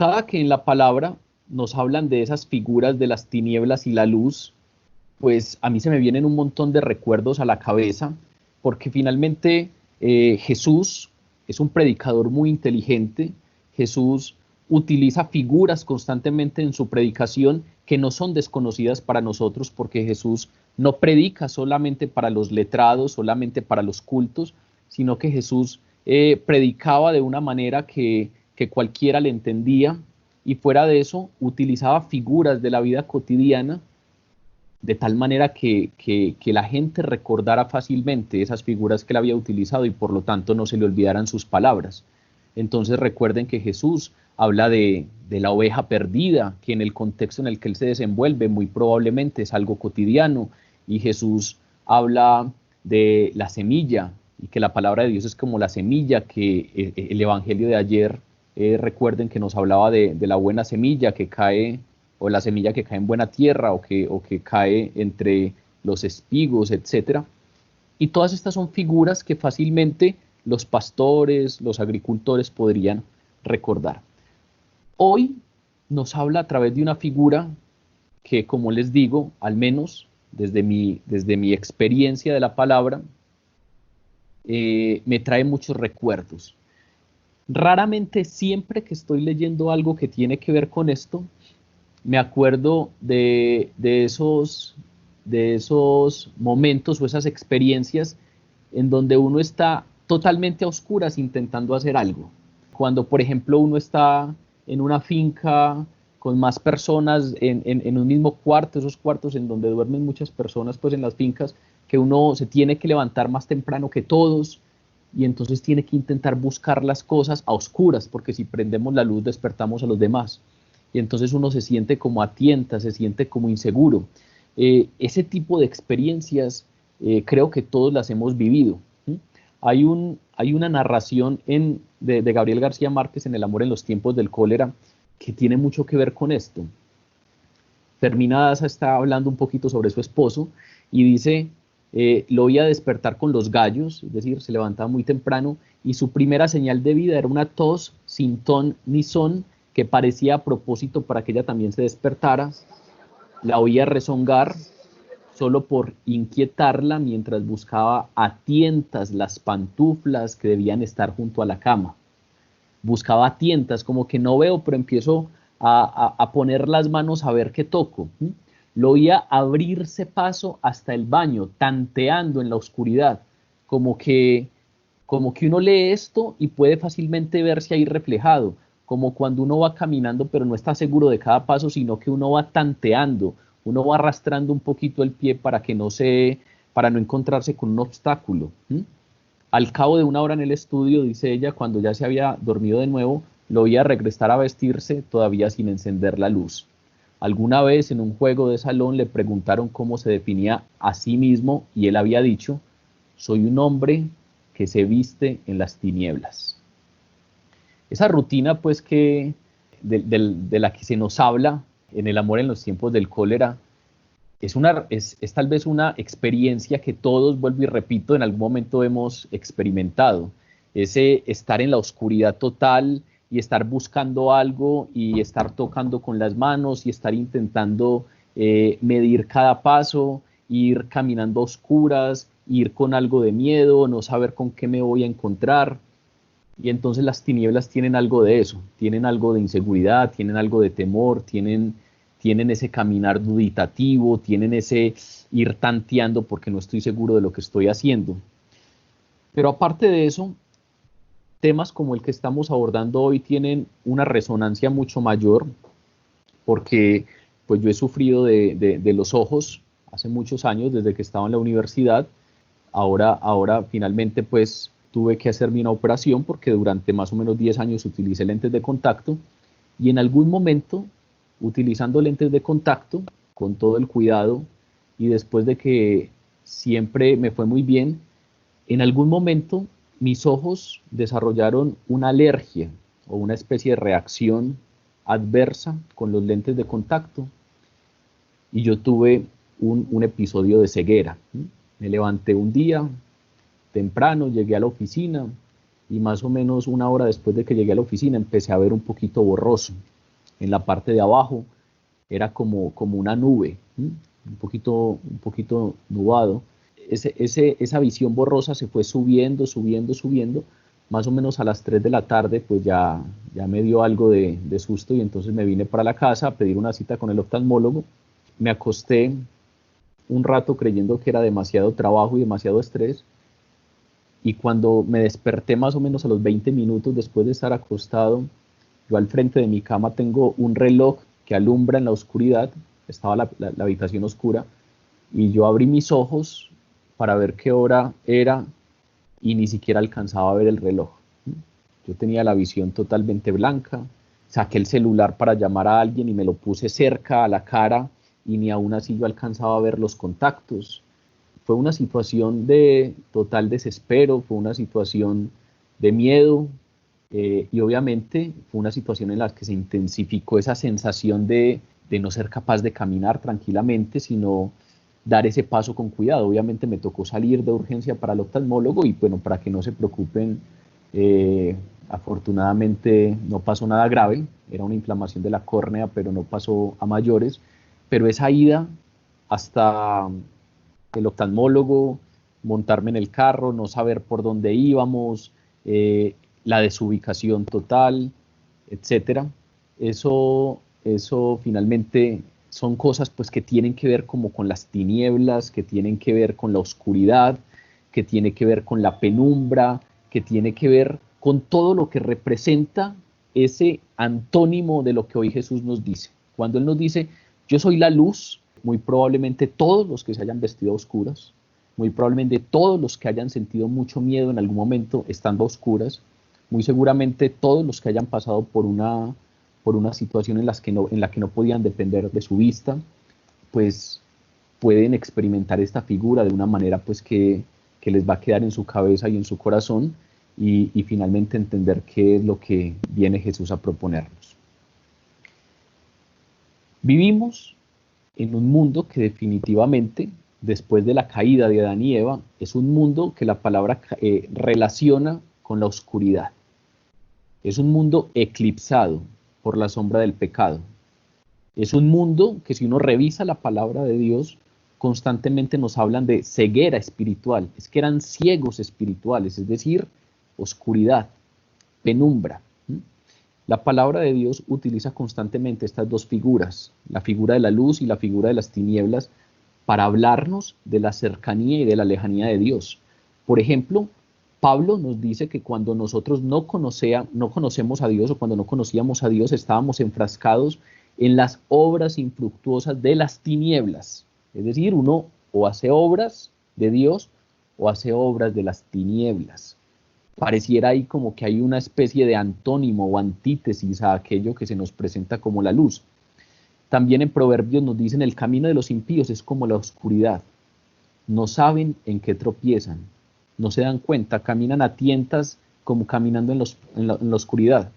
cada que en la palabra nos hablan de esas figuras de las tinieblas y la luz, pues a mí se me vienen un montón de recuerdos a la cabeza, porque finalmente Jesús es un predicador muy inteligente. Jesús utiliza figuras constantemente en su predicación que no son desconocidas para nosotros, porque Jesús no predica solamente para los letrados, solamente para los cultos, sino que Jesús predicaba de una manera que cualquiera le entendía, y fuera de eso utilizaba figuras de la vida cotidiana de tal manera que la gente recordara fácilmente esas figuras que él había utilizado y por lo tanto no se le olvidaran sus palabras. Entonces recuerden que Jesús habla de la oveja perdida, que en el contexto en el que él se desenvuelve muy probablemente es algo cotidiano, y Jesús habla de la semilla, y que la palabra de Dios es como la semilla que el evangelio de ayer, recuerden que nos hablaba de la buena semilla que cae, o la semilla que cae en buena tierra, o que cae entre los espigos, etc. Y todas estas son figuras que fácilmente los pastores, los agricultores podrían recordar. Hoy nos habla a través de una figura que, como les digo, al menos desde mi experiencia de la palabra, me trae muchos recuerdos. Raramente, siempre que estoy leyendo algo que tiene que ver con esto, me acuerdo de esos momentos o esas experiencias en donde uno está totalmente a oscuras intentando hacer algo. Cuando, por ejemplo, uno está en una finca con más personas en un mismo cuarto, esos cuartos en donde duermen muchas personas, pues en las fincas, que uno se tiene que levantar más temprano que todos, y entonces tiene que intentar buscar las cosas a oscuras, porque si prendemos la luz despertamos a los demás, y entonces uno se siente como a tientas, se siente como inseguro. Ese tipo de experiencias creo que todos las hemos vivido. Hay una narración de Gabriel García Márquez en El amor en los tiempos del cólera que tiene mucho que ver con esto. Fermina Daza está hablando un poquito sobre su esposo y dice, lo oía despertar con los gallos, es decir, se levantaba muy temprano, y su primera señal de vida era una tos sin ton ni son, que parecía a propósito para que ella también se despertara. La oía rezongar solo por inquietarla mientras buscaba a tientas las pantuflas que debían estar junto a la cama. Buscaba a tientas, como que no veo, pero empiezo a poner las manos a ver qué toco. Lo oía abrirse paso hasta el baño, tanteando en la oscuridad, como que uno lee esto y puede fácilmente verse ahí reflejado, como cuando uno va caminando pero no está seguro de cada paso, sino que uno va tanteando, uno va arrastrando un poquito el pie para no encontrarse con un obstáculo. Al cabo de una hora en el estudio, dice ella, cuando ya se había dormido de nuevo, lo oía regresar a vestirse, todavía sin encender la luz. Alguna vez en un juego de salón le preguntaron cómo se definía a sí mismo y él había dicho, soy un hombre que se viste en las tinieblas. Esa rutina, pues, de la que se nos habla en El amor en los tiempos del cólera, es tal vez una experiencia que todos, vuelvo y repito, en algún momento hemos experimentado. Ese estar en la oscuridad total y estar buscando algo y estar tocando con las manos y estar intentando medir cada paso, ir caminando a oscuras, ir con algo de miedo, no saber con qué me voy a encontrar. Y entonces las tinieblas tienen algo de eso, tienen algo de inseguridad, tienen algo de temor, tienen ese caminar duditativo, tienen ese ir tanteando porque no estoy seguro de lo que estoy haciendo. Pero aparte de eso, temas como el que estamos abordando hoy tienen una resonancia mucho mayor, porque pues yo he sufrido de los ojos hace muchos años, desde que estaba en la universidad. Ahora finalmente pues tuve que hacerme una operación porque durante más o menos 10 años utilicé lentes de contacto, y en algún momento, utilizando lentes de contacto con todo el cuidado y después de que siempre me fue muy bien, en algún momento mis ojos desarrollaron una alergia o una especie de reacción adversa con los lentes de contacto, y yo tuve un episodio de ceguera. Me levanté un día temprano, llegué a la oficina y más o menos una hora después de que llegué a la oficina empecé a ver un poquito borroso. en la parte de abajo era como una nube, un poquito nubado. Esa visión borrosa se fue subiendo, subiendo, subiendo. Más o menos a las 3 de la tarde, pues ya me dio algo de susto y entonces me vine para la casa a pedir una cita con el oftalmólogo. Me acosté un rato creyendo que era demasiado trabajo y demasiado estrés. Y cuando me desperté más o menos a los 20 minutos después de estar acostado, yo al frente de mi cama tengo un reloj que alumbra en la oscuridad, estaba la habitación oscura, y yo abrí mis ojos para ver qué hora era y ni siquiera alcanzaba a ver el reloj. Yo tenía la visión totalmente blanca, saqué el celular para llamar a alguien y me lo puse cerca a la cara y ni aún así yo alcanzaba a ver los contactos. Fue una situación de total desespero, fue una situación de miedo, y obviamente fue una situación en la que se intensificó esa sensación de no ser capaz de caminar tranquilamente, sino dar ese paso con cuidado. Obviamente me tocó salir de urgencia para el oftalmólogo y bueno, para que no se preocupen, afortunadamente no pasó nada grave, era una inflamación de la córnea, pero no pasó a mayores. Pero esa ida hasta el oftalmólogo, montarme en el carro, no saber por dónde íbamos, la desubicación total, etcétera. Eso finalmente son cosas pues que tienen que ver como con las tinieblas, que tienen que ver con la oscuridad, que tiene que ver con la penumbra, que tiene que ver con todo lo que representa ese antónimo de lo que hoy Jesús nos dice. Cuando Él nos dice, yo soy la luz, muy probablemente todos los que se hayan vestido a oscuras, muy probablemente todos los que hayan sentido mucho miedo en algún momento estando a oscuras, muy seguramente todos los que hayan pasado por una situación en la que no podían depender de su vista, pues pueden experimentar esta figura de una manera pues que les va a quedar en su cabeza y en su corazón y finalmente entender qué es lo que viene Jesús a proponernos. Vivimos en un mundo que definitivamente, después de la caída de Adán y Eva, es un mundo que la palabra relaciona con la oscuridad. Es un mundo eclipsado por la sombra del pecado. Es un mundo que si uno revisa la palabra de Dios, constantemente nos hablan de ceguera espiritual. Es que eran ciegos espirituales, es decir, oscuridad, penumbra. La palabra de Dios utiliza constantemente estas dos figuras, la figura de la luz y la figura de las tinieblas, para hablarnos de la cercanía y de la lejanía de Dios. Por ejemplo, Pablo nos dice que cuando nosotros no conocemos a Dios o cuando no conocíamos a Dios, estábamos enfrascados en las obras infructuosas de las tinieblas. Es decir, uno o hace obras de Dios o hace obras de las tinieblas. Pareciera ahí como que hay una especie de antónimo o antítesis a aquello que se nos presenta como la luz. También en Proverbios nos dicen, el camino de los impíos es como la oscuridad. No saben en qué tropiezan, no se dan cuenta, caminan a tientas como caminando en la oscuridad.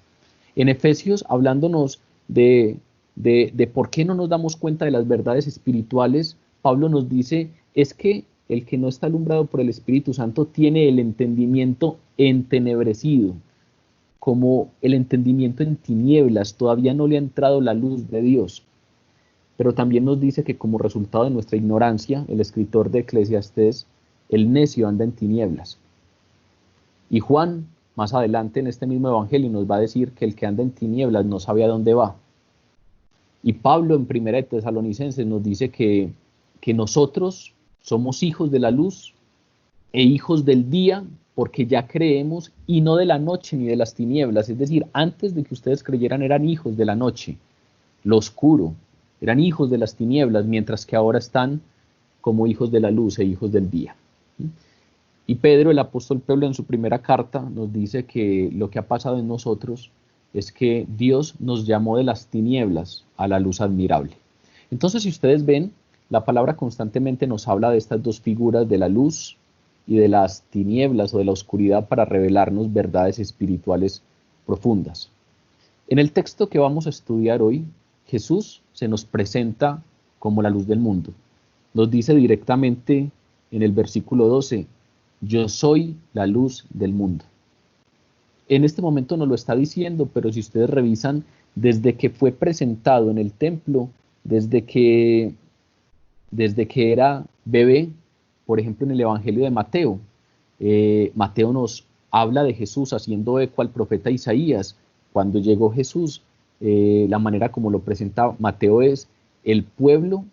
En Efesios, hablándonos de por qué no nos damos cuenta de las verdades espirituales, Pablo nos dice, es que el que no está alumbrado por el Espíritu Santo tiene el entendimiento entenebrecido, como el entendimiento en tinieblas, todavía no le ha entrado la luz de Dios. Pero también nos dice que como resultado de nuestra ignorancia, el escritor de Eclesiastés, el necio anda en tinieblas. Y Juan, más adelante en este mismo evangelio, nos va a decir que el que anda en tinieblas no sabe a dónde va. Y Pablo en Primera de Tesalonicenses nos dice que nosotros somos hijos de la luz e hijos del día, porque ya creemos, y no de la noche ni de las tinieblas. Es decir, antes de que ustedes creyeran eran hijos de la noche, lo oscuro, eran hijos de las tinieblas, mientras que ahora están como hijos de la luz e hijos del día. Y Pedro, el apóstol Pedro, en su primera carta nos dice que lo que ha pasado en nosotros es que Dios nos llamó de las tinieblas a la luz admirable. Entonces, si ustedes ven, la palabra constantemente nos habla de estas dos figuras, de la luz y de las tinieblas o de la oscuridad, para revelarnos verdades espirituales profundas. En el texto que vamos a estudiar hoy, Jesús se nos presenta como la luz del mundo. Nos dice directamente en el versículo 12, yo soy la luz del mundo. En este momento nos lo está diciendo, pero si ustedes revisan desde que fue presentado en el templo, desde que era bebé. Por ejemplo, en el Evangelio de Mateo, Mateo nos habla de Jesús haciendo eco al profeta Isaías. Cuando llegó Jesús, la manera como lo presenta Mateo es: el pueblo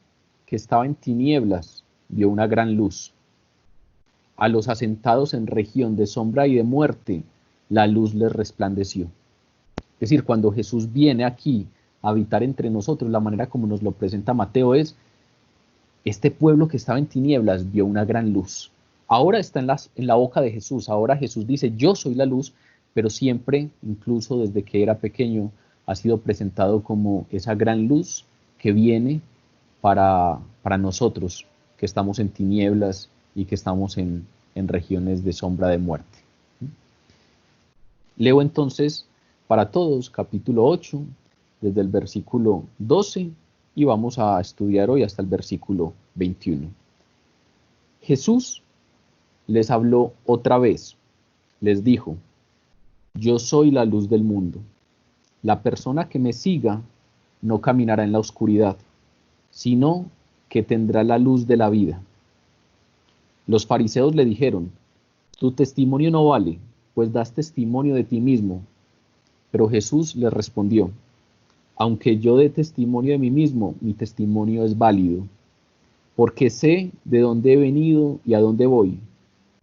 que estaba en tinieblas vio una gran luz. A los asentados en región de sombra y de muerte, la luz les resplandeció. Es decir, cuando Jesús viene aquí a habitar entre nosotros, la manera como nos lo presenta Mateo es: este pueblo que estaba en tinieblas vio una gran luz. Ahora está en la boca de Jesús. Ahora Jesús dice: yo soy la luz, pero siempre, incluso desde que era pequeño, ha sido presentado como esa gran luz que viene para nosotros, que estamos en tinieblas y que estamos en regiones de sombra de muerte. Leo entonces para todos capítulo 8, desde el versículo 12, y vamos a estudiar hoy hasta el versículo 21. Jesús les habló otra vez, les dijo: yo soy la luz del mundo. La persona que me siga no caminará en la oscuridad, sino que tendrá la luz de la vida. Los fariseos le dijeron: tu testimonio no vale, pues das testimonio de ti mismo. Pero Jesús les respondió: aunque yo dé testimonio de mí mismo, mi testimonio es válido, porque sé de dónde he venido y a dónde voy.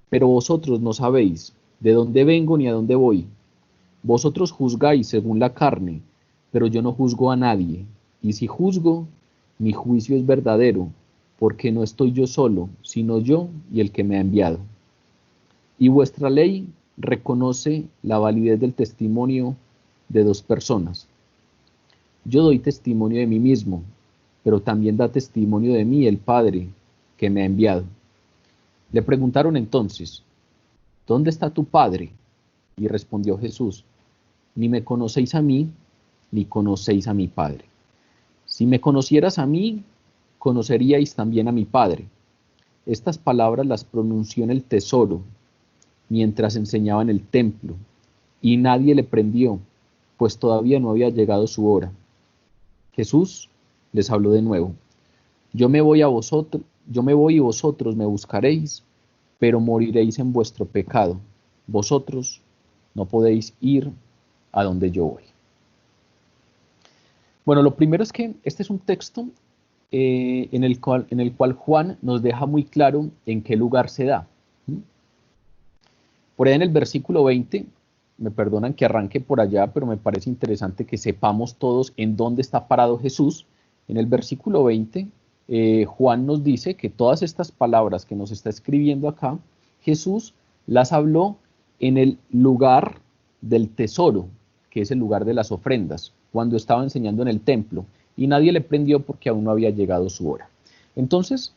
Pero vosotros no sabéis de dónde vengo ni a dónde voy. Vosotros juzgáis según la carne, pero yo no juzgo a nadie. Y si juzgo, mi juicio es verdadero, porque no estoy yo solo, sino yo y el que me ha enviado. Y vuestra ley reconoce la validez del testimonio de dos personas. Yo doy testimonio de mí mismo, pero también da testimonio de mí el Padre que me ha enviado. Le preguntaron entonces: ¿dónde está tu Padre? Y respondió Jesús: ni me conocéis a mí, ni conocéis a mi Padre. Si me conocieras a mí, conoceríais también a mi Padre. Estas palabras las pronunció en el tesoro, mientras enseñaba en el templo, y nadie le prendió, pues todavía no había llegado su hora. Jesús les habló de nuevo: yo me voy y vosotros me buscaréis, pero moriréis en vuestro pecado. Vosotros no podéis ir a donde yo voy. Bueno, lo primero es que este es un texto en el cual Juan nos deja muy claro en qué lugar se da. Por ahí en el versículo 20, me perdonan que arranque por allá, pero me parece interesante que sepamos todos en dónde está parado Jesús. En el versículo 20, Juan nos dice que todas estas palabras que nos está escribiendo acá, Jesús las habló en el lugar del tesoro, que es el lugar de las ofrendas, cuando estaba enseñando en el templo, y nadie le prendió porque aún no había llegado su hora. Entonces,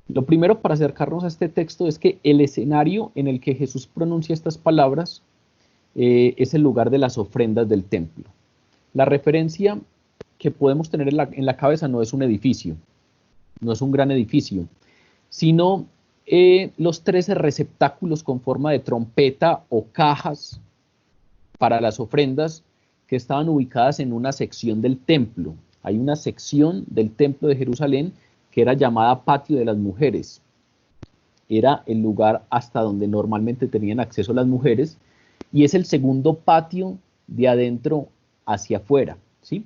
lo primero para acercarnos a este texto es que el escenario en el que Jesús pronuncia estas palabras es el lugar de las ofrendas del templo. La referencia que podemos tener en la cabeza no es un edificio, no es un gran edificio, sino los 13 receptáculos con forma de trompeta o cajas para las ofrendas que estaban ubicadas en una sección del templo. Hay una sección del templo de Jerusalén que era llamada Patio de las Mujeres. Era el lugar hasta donde normalmente tenían acceso las mujeres, y es el segundo patio de adentro hacia afuera, ¿sí?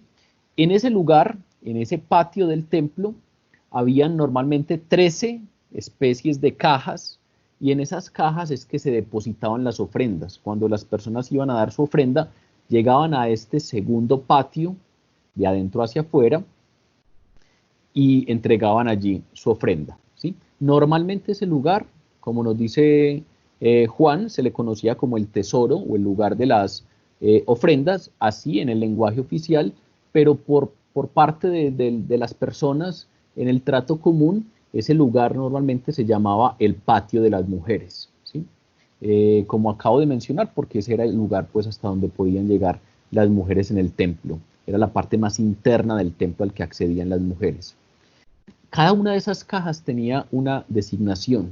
En ese lugar, en ese patio del templo, habían normalmente 13 especies de cajas, y en esas cajas es que se depositaban las ofrendas. Cuando las personas iban a dar su ofrenda, llegaban a este segundo patio de adentro hacia afuera y entregaban allí su ofrenda, ¿sí? Normalmente ese lugar, como nos dice Juan, se le conocía como el tesoro o el lugar de las ofrendas, así en el lenguaje oficial, pero por parte de las personas en el trato común, ese lugar normalmente se llamaba el patio de las mujeres, ¿sí? Como acabo de mencionar, porque ese era el lugar pues hasta donde podían llegar las mujeres en el templo. Era la parte más interna del templo al que accedían las mujeres. Cada una de esas cajas tenía una designación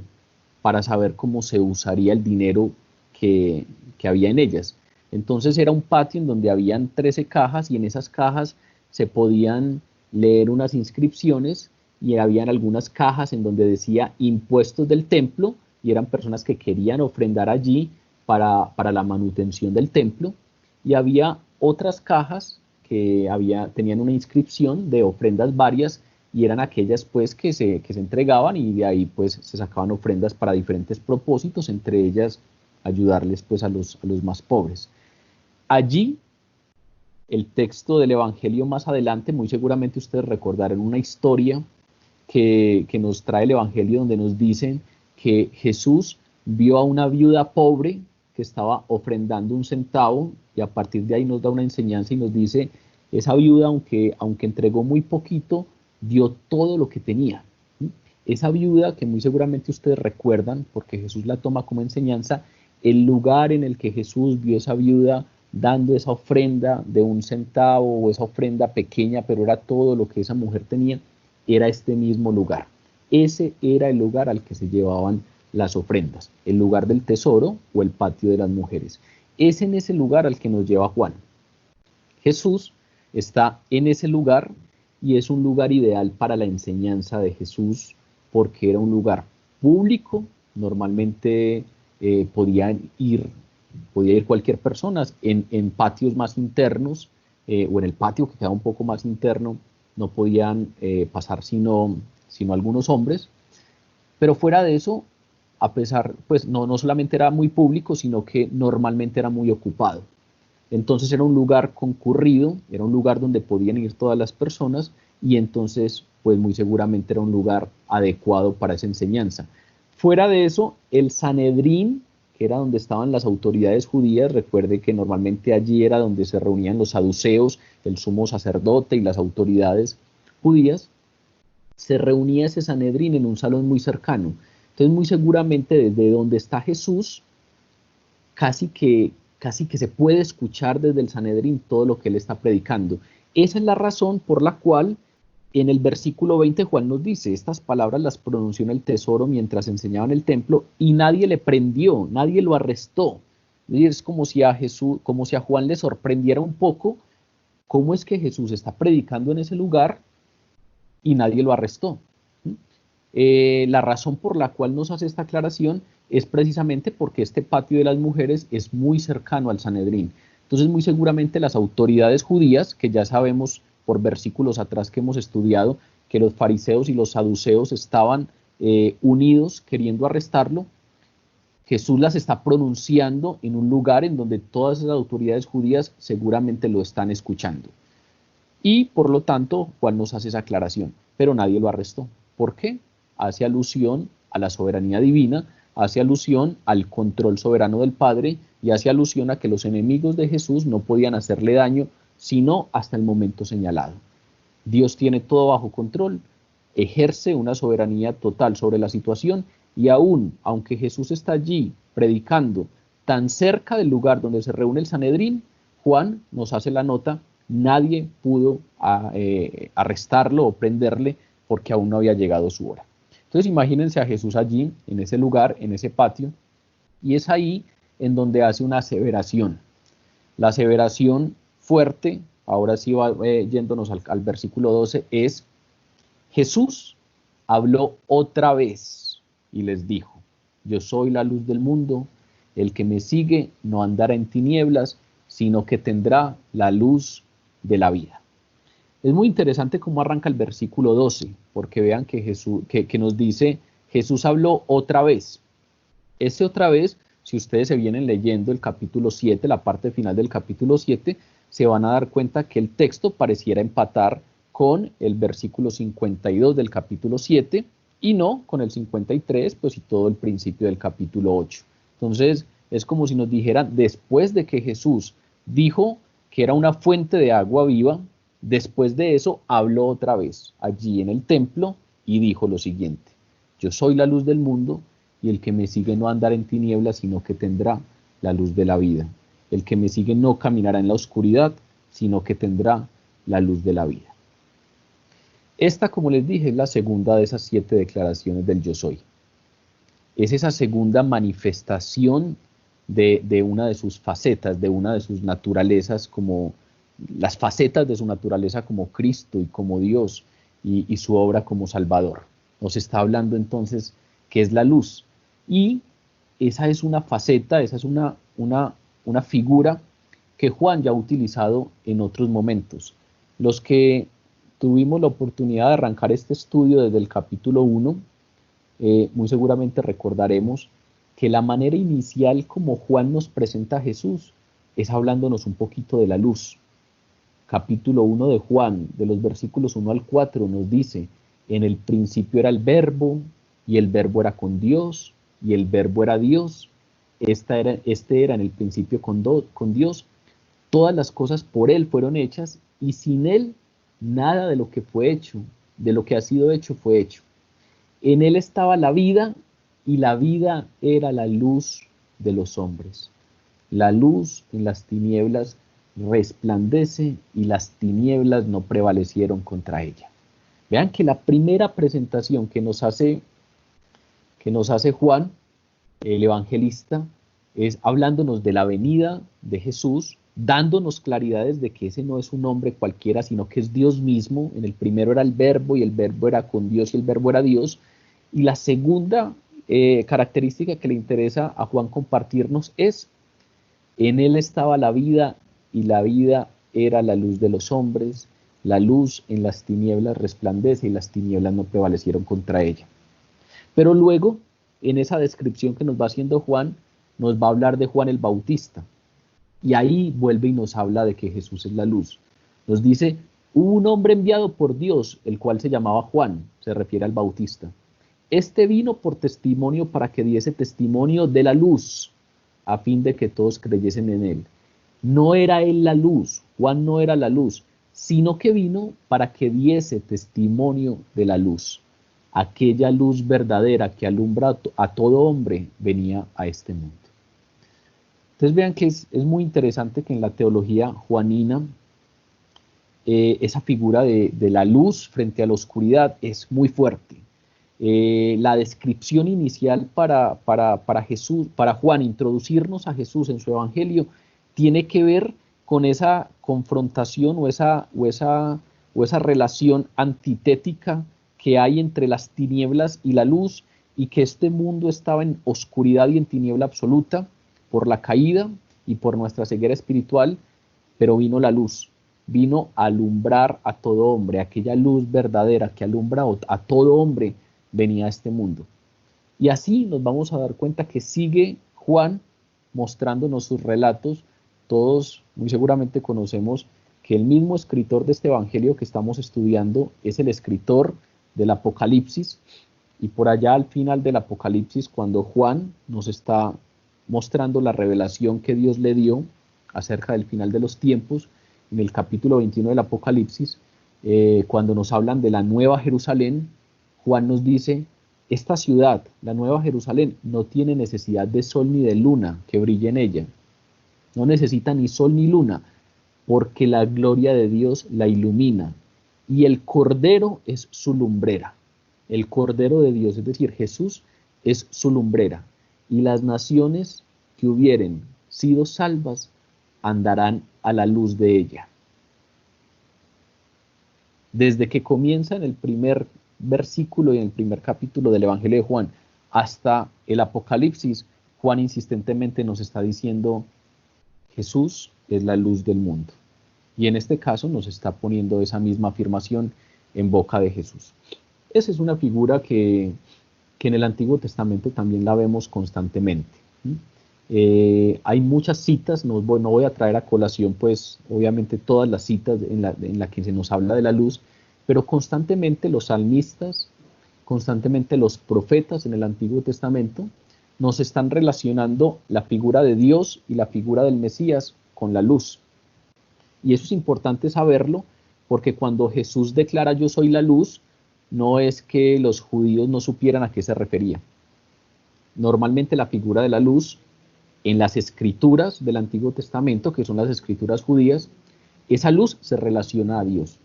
para saber cómo se usaría el dinero que había en ellas. Entonces era un patio en donde habían 13 cajas y en esas cajas se podían leer unas inscripciones y habían algunas cajas en donde decía impuestos del templo y eran personas que querían ofrendar allí para la manutención del templo, y había otras cajas que tenían una inscripción de ofrendas varias y eran aquellas pues que se entregaban y de ahí pues se sacaban ofrendas para diferentes propósitos, entre ellas ayudarles pues a los más pobres. Allí, el texto del Evangelio más adelante, muy seguramente ustedes recordarán una historia que nos trae el Evangelio donde nos dicen que Jesús vio a una viuda pobre que estaba ofrendando un centavo y a partir de ahí nos da una enseñanza y nos dice, esa viuda aunque entregó muy poquito, dio todo lo que tenía. Esa viuda que muy seguramente ustedes recuerdan porque Jesús la toma como enseñanza, el lugar en el que Jesús vio a esa viuda dando esa ofrenda de un centavo o esa ofrenda pequeña, pero era todo lo que esa mujer tenía, era este mismo lugar. Ese era el lugar al que se llevaban las ofrendas, el lugar del tesoro o el patio de las mujeres. Es en ese lugar al que nos lleva Juan. Jesús está en ese lugar y es un lugar ideal para la enseñanza de Jesús porque era un lugar público, normalmente podía ir cualquier persona en patios más internos o en el patio que quedaba un poco más interno, no podían pasar sino algunos hombres, pero fuera de eso, a pesar, pues no solamente era muy público, sino que normalmente era muy ocupado. Entonces era un lugar concurrido, era un lugar donde podían ir todas las personas y entonces pues muy seguramente era un lugar adecuado para esa enseñanza. Fuera de eso, el Sanedrín, que era donde estaban las autoridades judías, recuerde que normalmente allí era donde se reunían los saduceos, el sumo sacerdote y las autoridades judías, se reunía ese Sanedrín en un salón muy cercano. Entonces muy seguramente desde donde está Jesús, casi que se puede escuchar desde el Sanedrín todo lo que él está predicando. Esa es la razón por la cual en el versículo 20 Juan nos dice, estas palabras las pronunció en el tesoro mientras enseñaba en el templo y nadie le prendió, nadie lo arrestó. Es como si a Juan le sorprendiera un poco cómo es que Jesús está predicando en ese lugar y nadie lo arrestó. La razón por la cual nos hace esta aclaración es precisamente porque este patio de las mujeres es muy cercano al Sanedrín. Entonces muy seguramente las autoridades judías, que ya sabemos por versículos atrás que hemos estudiado, que los fariseos y los saduceos estaban unidos queriendo arrestarlo, Jesús las está pronunciando en un lugar en donde todas esas autoridades judías seguramente lo están escuchando. Y por lo tanto Juan nos hace esa aclaración, pero nadie lo arrestó. ¿Por qué? Hace alusión a la soberanía divina, hace alusión al control soberano del Padre y hace alusión a que los enemigos de Jesús no podían hacerle daño sino hasta el momento señalado. Dios tiene todo bajo control, ejerce una soberanía total sobre la situación y aunque Jesús está allí predicando tan cerca del lugar donde se reúne el Sanedrín, Juan nos hace la nota, nadie pudo arrestarlo o prenderle porque aún no había llegado su hora. Entonces imagínense a Jesús allí, en ese lugar, en ese patio, y es ahí en donde hace una aseveración. La aseveración fuerte, ahora sí va yéndonos al versículo 12, es Jesús habló otra vez y les dijo, yo soy la luz del mundo, el que me sigue no andará en tinieblas, sino que tendrá la luz de la vida. Es muy interesante cómo arranca el versículo 12, porque vean que nos dice, Jesús habló otra vez. Ese otra vez, si ustedes se vienen leyendo el capítulo 7, la parte final del capítulo 7, se van a dar cuenta que el texto pareciera empatar con el versículo 52 del capítulo 7 y no con el 53, pues y todo el principio del capítulo 8. Entonces, es como si nos dijeran, después de que Jesús dijo que era una fuente de agua viva, después de eso habló otra vez allí en el templo y dijo lo siguiente, yo soy la luz del mundo y el que me sigue no andará en tinieblas, sino que tendrá la luz de la vida. El que me sigue no caminará en la oscuridad, sino que tendrá la luz de la vida. Esta, como les dije, es la segunda de esas 7 declaraciones del yo soy. Es esa segunda manifestación de una de sus facetas, de una de sus naturalezas, como las facetas de su naturaleza como Cristo y como Dios y su obra como Salvador. Nos está hablando entonces que es la luz. Y esa es una faceta, esa es una figura que Juan ya ha utilizado en otros momentos. Los que tuvimos la oportunidad de arrancar este estudio desde el capítulo 1, muy seguramente recordaremos que la manera inicial como Juan nos presenta a Jesús es hablándonos un poquito de la luz. Capítulo 1 de Juan, de los versículos 1 al 4, nos dice: en el principio era el verbo, y el verbo era con Dios, y el verbo era Dios. Este era en el principio con Dios. Todas las cosas por Él fueron hechas, y sin Él nada de lo que fue hecho, de lo que ha sido hecho, fue hecho. En Él estaba la vida, y la vida era la luz de los hombres. La luz en las tinieblas resplandece, y las tinieblas no prevalecieron contra ella. Vean que la primera presentación que nos hace Juan, el evangelista, es hablándonos de la venida de Jesús, dándonos claridades de que ese no es un hombre cualquiera, sino que es Dios mismo. En el primero era el verbo, y el verbo era con Dios, y el verbo era Dios. Y la segunda característica que le interesa a Juan compartirnos es: en Él estaba la vida, y la vida era la luz de los hombres. La luz en las tinieblas resplandece, y las tinieblas no prevalecieron contra ella. Pero luego, en esa descripción que nos va haciendo Juan, nos va a hablar de Juan el Bautista. Y ahí vuelve y nos habla de que Jesús es la luz. Nos dice: hubo un hombre enviado por Dios, el cual se llamaba Juan, se refiere al Bautista. Este vino por testimonio, para que diese testimonio de la luz, a fin de que todos creyesen en él. No era él la luz, Juan no era la luz, sino que vino para que diese testimonio de la luz. Aquella luz verdadera que alumbra a todo hombre venía a este mundo. Entonces vean que es muy interesante que en la teología juanina esa figura de la luz frente a la oscuridad es muy fuerte. La descripción inicial para Jesús, para Juan, introducirnos a Jesús en su evangelio, tiene que ver con esa confrontación o esa relación antitética que hay entre las tinieblas y la luz, y que este mundo estaba en oscuridad y en tiniebla absoluta por la caída y por nuestra ceguera espiritual, pero vino la luz, vino a alumbrar a todo hombre. Aquella luz verdadera que alumbra a todo hombre venía a este mundo. Y así nos vamos a dar cuenta que sigue Juan mostrándonos sus relatos. Todos muy seguramente conocemos que el mismo escritor de este evangelio que estamos estudiando es el escritor del Apocalipsis, y por allá al final del Apocalipsis, cuando Juan nos está mostrando la revelación que Dios le dio acerca del final de los tiempos, en el capítulo 21 del Apocalipsis, cuando nos hablan de la Nueva Jerusalén, Juan nos dice: esta ciudad, la Nueva Jerusalén, no tiene necesidad de sol ni de luna que brille en ella. No necesita ni sol ni luna, porque la gloria de Dios la ilumina, y el Cordero es su lumbrera. El Cordero de Dios, es decir, Jesús, es su lumbrera. Y las naciones que hubieren sido salvas andarán a la luz de ella. Desde que comienza en el primer versículo y en el primer capítulo del Evangelio de Juan hasta el Apocalipsis, Juan insistentemente nos está diciendo: Jesús es la luz del mundo. Y en este caso nos está poniendo esa misma afirmación en boca de Jesús. Esa es una figura que en el Antiguo Testamento también la vemos constantemente. Hay muchas citas, no voy a traer a colación pues obviamente todas las citas en la que se nos habla de la luz, pero constantemente los salmistas, constantemente los profetas en el Antiguo Testamento nos están relacionando la figura de Dios y la figura del Mesías con la luz. Y eso es importante saberlo, porque cuando Jesús declara yo soy la luz, no es que los judíos no supieran a qué se refería. Normalmente la figura de la luz en las escrituras del Antiguo Testamento, que son las escrituras judías, esa luz se relaciona a Dios.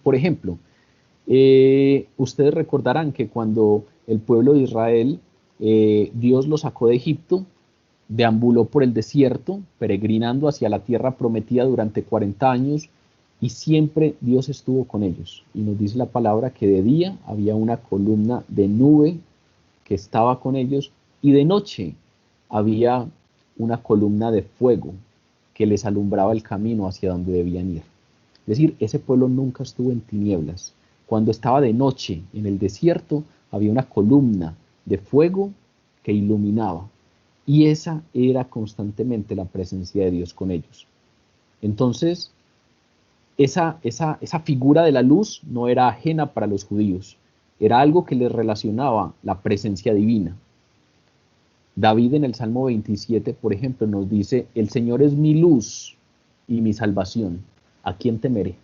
Por ejemplo, ustedes recordarán que cuando el pueblo de Israel, Dios lo sacó de Egipto, deambuló por el desierto, peregrinando hacia la tierra prometida durante 40 años, y siempre Dios estuvo con ellos. Y nos dice la palabra que de día había una columna de nube que estaba con ellos, y de noche había una columna de fuego que les alumbraba el camino hacia donde debían ir. Es decir, ese pueblo nunca estuvo en tinieblas. Cuando estaba de noche en el desierto, había una columna de fuego que iluminaba. Y esa era constantemente la presencia de Dios con ellos. Entonces, esa figura de la luz no era ajena para los judíos. Era algo que les relacionaba la presencia divina. David en el Salmo 27, por ejemplo, nos dice: el Señor es mi luz y mi salvación. ¿A quién temeré?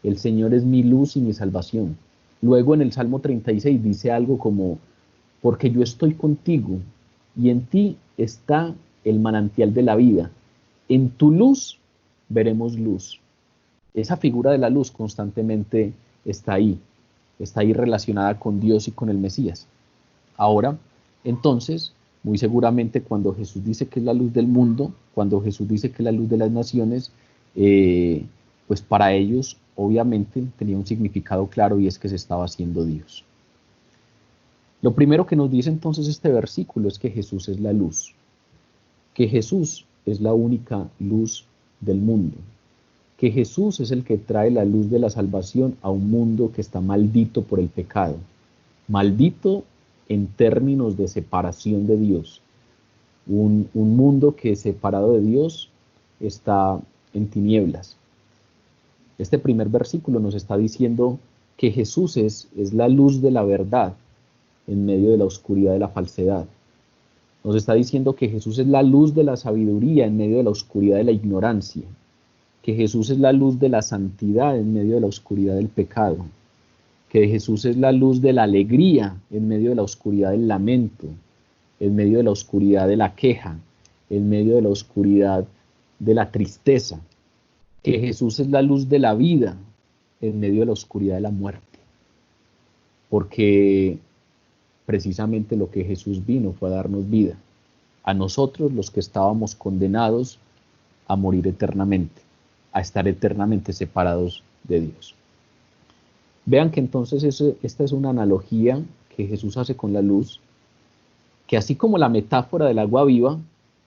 El Señor es mi luz y mi salvación. Luego en el Salmo 36 dice algo como: porque yo estoy contigo y en ti está el manantial de la vida. En tu luz veremos luz. Esa figura de la luz constantemente está ahí relacionada con Dios y con el Mesías. Ahora, entonces, muy seguramente cuando Jesús dice que es la luz del mundo, cuando Jesús dice que es la luz de las naciones, pues para ellos obviamente tenía un significado claro, y es que se estaba haciendo Dios. Lo primero que nos dice entonces este versículo es que Jesús es la luz, que Jesús es la única luz del mundo, que Jesús es el que trae la luz de la salvación a un mundo que está maldito por el pecado, maldito en términos de separación de Dios, un mundo que separado de Dios está en tinieblas. Este primer versículo nos está diciendo que Jesús es la luz de la verdad en medio de la oscuridad de la falsedad. Nos está diciendo que Jesús es la luz de la sabiduría en medio de la oscuridad de la ignorancia, que Jesús es la luz de la santidad en medio de la oscuridad del pecado, que Jesús es la luz de la alegría en medio de la oscuridad del lamento, en medio de la oscuridad de la queja, en medio de la oscuridad de la tristeza, que Jesús es la luz de la vida en medio de la oscuridad de la muerte, porque precisamente lo que Jesús vino fue a darnos vida, a nosotros los que estábamos condenados a morir eternamente, a estar eternamente separados de Dios. Vean que entonces esta es una analogía que Jesús hace con la luz, que así como la metáfora del agua viva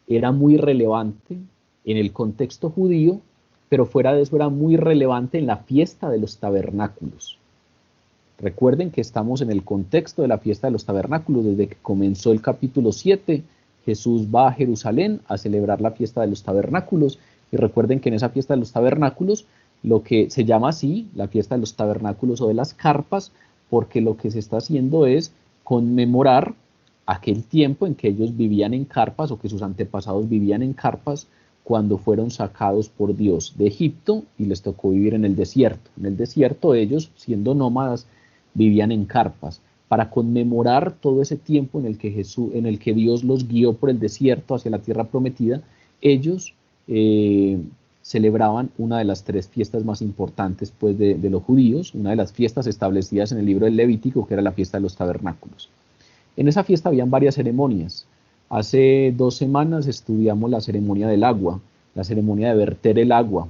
era muy relevante en el contexto judío, pero fuera de eso era muy relevante en la fiesta de los tabernáculos. Recuerden que estamos en el contexto de la fiesta de los tabernáculos. Desde que comenzó el capítulo 7, Jesús va a Jerusalén a celebrar la fiesta de los tabernáculos, y recuerden que en esa fiesta de los tabernáculos, lo que se llama así, la fiesta de los tabernáculos o de las carpas, porque lo que se está haciendo es conmemorar aquel tiempo en que ellos vivían en carpas, o que sus antepasados vivían en carpas, cuando fueron sacados por Dios de Egipto y les tocó vivir en el desierto. En el desierto ellos, siendo nómadas, vivían en carpas, para conmemorar todo ese tiempo en el que Dios los guió por el desierto hacia la tierra prometida. Ellos celebraban una de las 3 fiestas más importantes, pues, de los judíos, una de las fiestas establecidas en el libro del Levítico, que era la fiesta de los tabernáculos. En esa fiesta habían varias ceremonias. Hace 2 semanas estudiamos la ceremonia del agua, la ceremonia de verter el agua,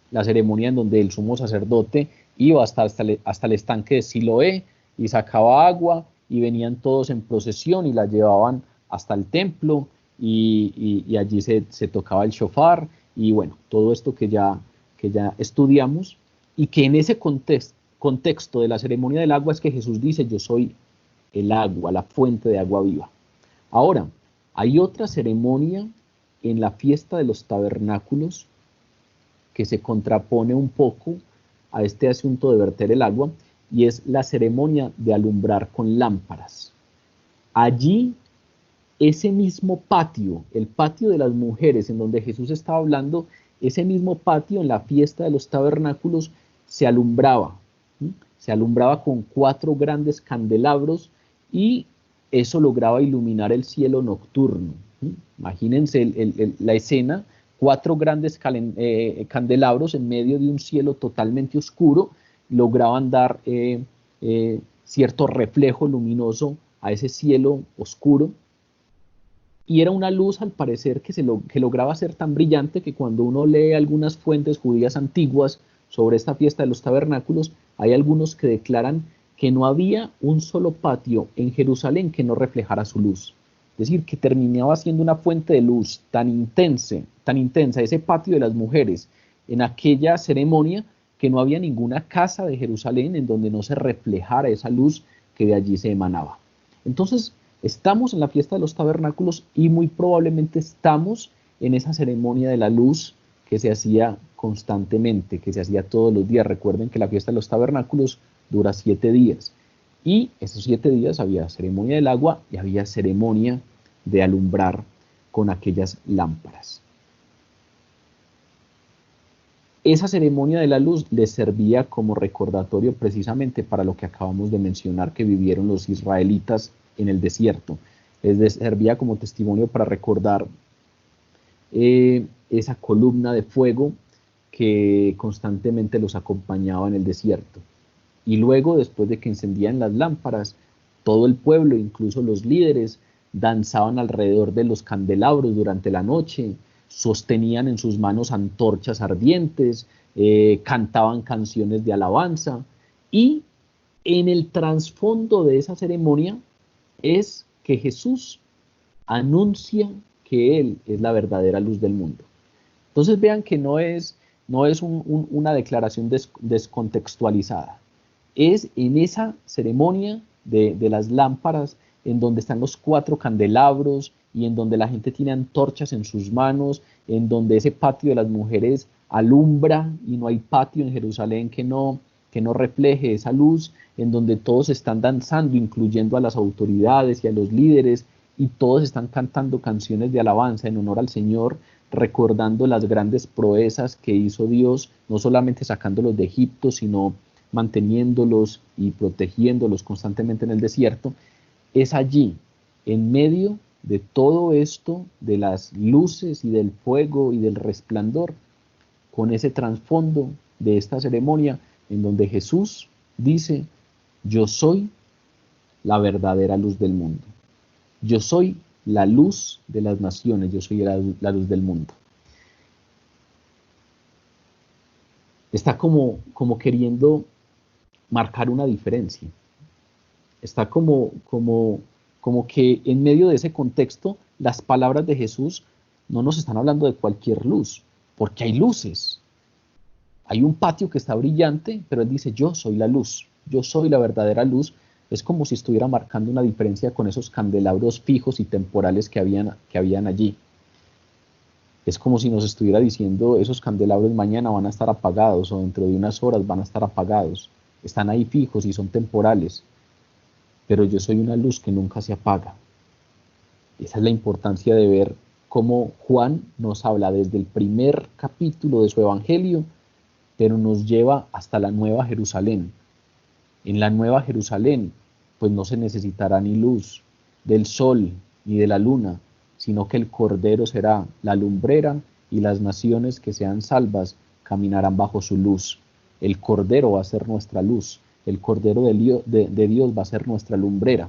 la ceremonia en donde el sumo sacerdote iba hasta el estanque de Siloé y sacaba agua, y venían todos en procesión y la llevaban hasta el templo, y allí se tocaba el shofar, y bueno, todo esto que ya estudiamos, y que en ese contexto de la ceremonia del agua es que Jesús dice: yo soy el agua, la fuente de agua viva. Ahora, hay otra ceremonia en la fiesta de los tabernáculos que se contrapone un poco a este asunto de verter el agua, y es la ceremonia de alumbrar con lámparas. Allí, ese mismo patio, el patio de las mujeres en donde Jesús estaba hablando, ese mismo patio en la fiesta de los tabernáculos se alumbraba con 4 grandes candelabros, y eso lograba iluminar el cielo nocturno. Imagínense la escena: 4 grandes candelabros en medio de un cielo totalmente oscuro, lograban dar cierto reflejo luminoso a ese cielo oscuro. y era una luz al parecer que lograba ser tan brillante que cuando uno lee algunas fuentes judías antiguas sobre esta fiesta de los tabernáculos, hay algunos que declaran que no había un solo patio en Jerusalén que no reflejara su luz. Es decir, que terminaba siendo una fuente de luz tan intensa ese patio de las mujeres en aquella ceremonia, que no había ninguna casa de Jerusalén en donde no se reflejara esa luz que de allí se emanaba. Entonces, estamos en la fiesta de los tabernáculos y muy probablemente estamos en esa ceremonia de la luz que se hacía constantemente, que se hacía todos los días. Recuerden que la fiesta de los tabernáculos dura 7 días. Y esos 7 días había ceremonia del agua y había ceremonia de alumbrar con aquellas lámparas. Esa ceremonia de la luz les servía como recordatorio precisamente para lo que acabamos de mencionar que vivieron los israelitas en el desierto. Les servía como testimonio para recordar esa columna de fuego que constantemente los acompañaba en el desierto. Y luego, después de que encendían las lámparas, todo el pueblo, incluso los líderes, danzaban alrededor de los candelabros durante la noche, sostenían en sus manos antorchas ardientes, cantaban canciones de alabanza, y en el trasfondo de esa ceremonia es que Jesús anuncia que Él es la verdadera luz del mundo. Entonces vean que no es una declaración descontextualizada. Es en esa ceremonia de las lámparas, en donde están los 4 candelabros y en donde la gente tiene antorchas en sus manos, en donde ese patio de las mujeres alumbra y no hay patio en Jerusalén que no refleje esa luz, en donde todos están danzando, incluyendo a las autoridades y a los líderes, y todos están cantando canciones de alabanza en honor al Señor, recordando las grandes proezas que hizo Dios, no solamente sacándolos de Egipto, sino manteniéndolos y protegiéndolos constantemente en el desierto. Es allí, en medio de todo esto, de las luces y del fuego y del resplandor, con ese trasfondo de esta ceremonia, en donde Jesús dice: yo soy la verdadera luz del mundo. Yo soy la luz de las naciones, yo soy la luz del mundo. Está como queriendo marcar una diferencia. Está como que en medio de ese contexto, las palabras de Jesús no nos están hablando de cualquier luz, porque hay luces. Hay un patio que está brillante, pero Él dice: yo soy la luz, yo soy la verdadera luz. Es como si estuviera marcando una diferencia con esos candelabros fijos y temporales que habían allí. Es como si nos estuviera diciendo: esos candelabros mañana van a estar apagados, o dentro de unas horas van a estar apagados. Están ahí fijos y son temporales, pero yo soy una luz que nunca se apaga. Esa es la importancia de ver cómo Juan nos habla desde el primer capítulo de su evangelio, pero nos lleva hasta la Nueva Jerusalén. En la Nueva Jerusalén, pues no se necesitará ni luz del sol ni de la luna, sino que el Cordero será la lumbrera y las naciones que sean salvas caminarán bajo su luz. El Cordero va a ser nuestra luz, el Cordero de Dios va a ser nuestra lumbrera.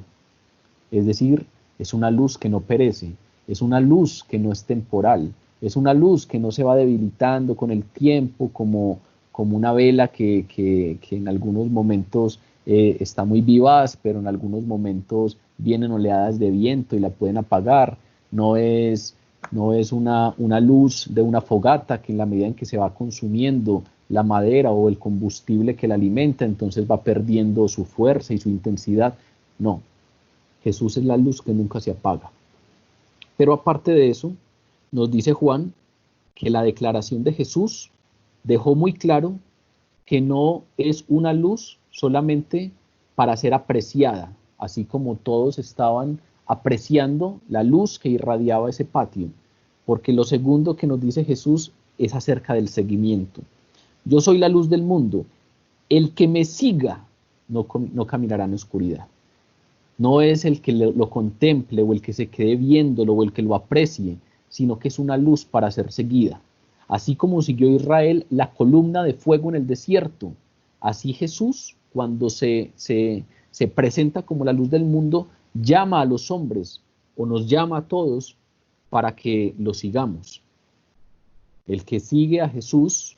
Es decir, es una luz que no perece, es una luz que no es temporal, es una luz que no se va debilitando con el tiempo como una vela que en algunos momentos está muy vivaz, pero en algunos momentos vienen oleadas de viento y la pueden apagar. No es una luz de una fogata que en la medida en que se va consumiendo la madera o el combustible que la alimenta, entonces va perdiendo su fuerza y su intensidad. No, Jesús es la luz que nunca se apaga. Pero aparte de eso, nos dice Juan que la declaración de Jesús dejó muy claro que no es una luz solamente para ser apreciada, así como todos estaban apreciando la luz que irradiaba ese patio, porque lo segundo que nos dice Jesús es acerca del seguimiento. Yo soy la luz del mundo, el que me siga no caminará en oscuridad. No es el que lo contemple o el que se quede viéndolo o el que lo aprecie, sino que es una luz para ser seguida. Así como siguió Israel la columna de fuego en el desierto, así Jesús, cuando se presenta como la luz del mundo, llama a los hombres o nos llama a todos para que lo sigamos. El que sigue a Jesús,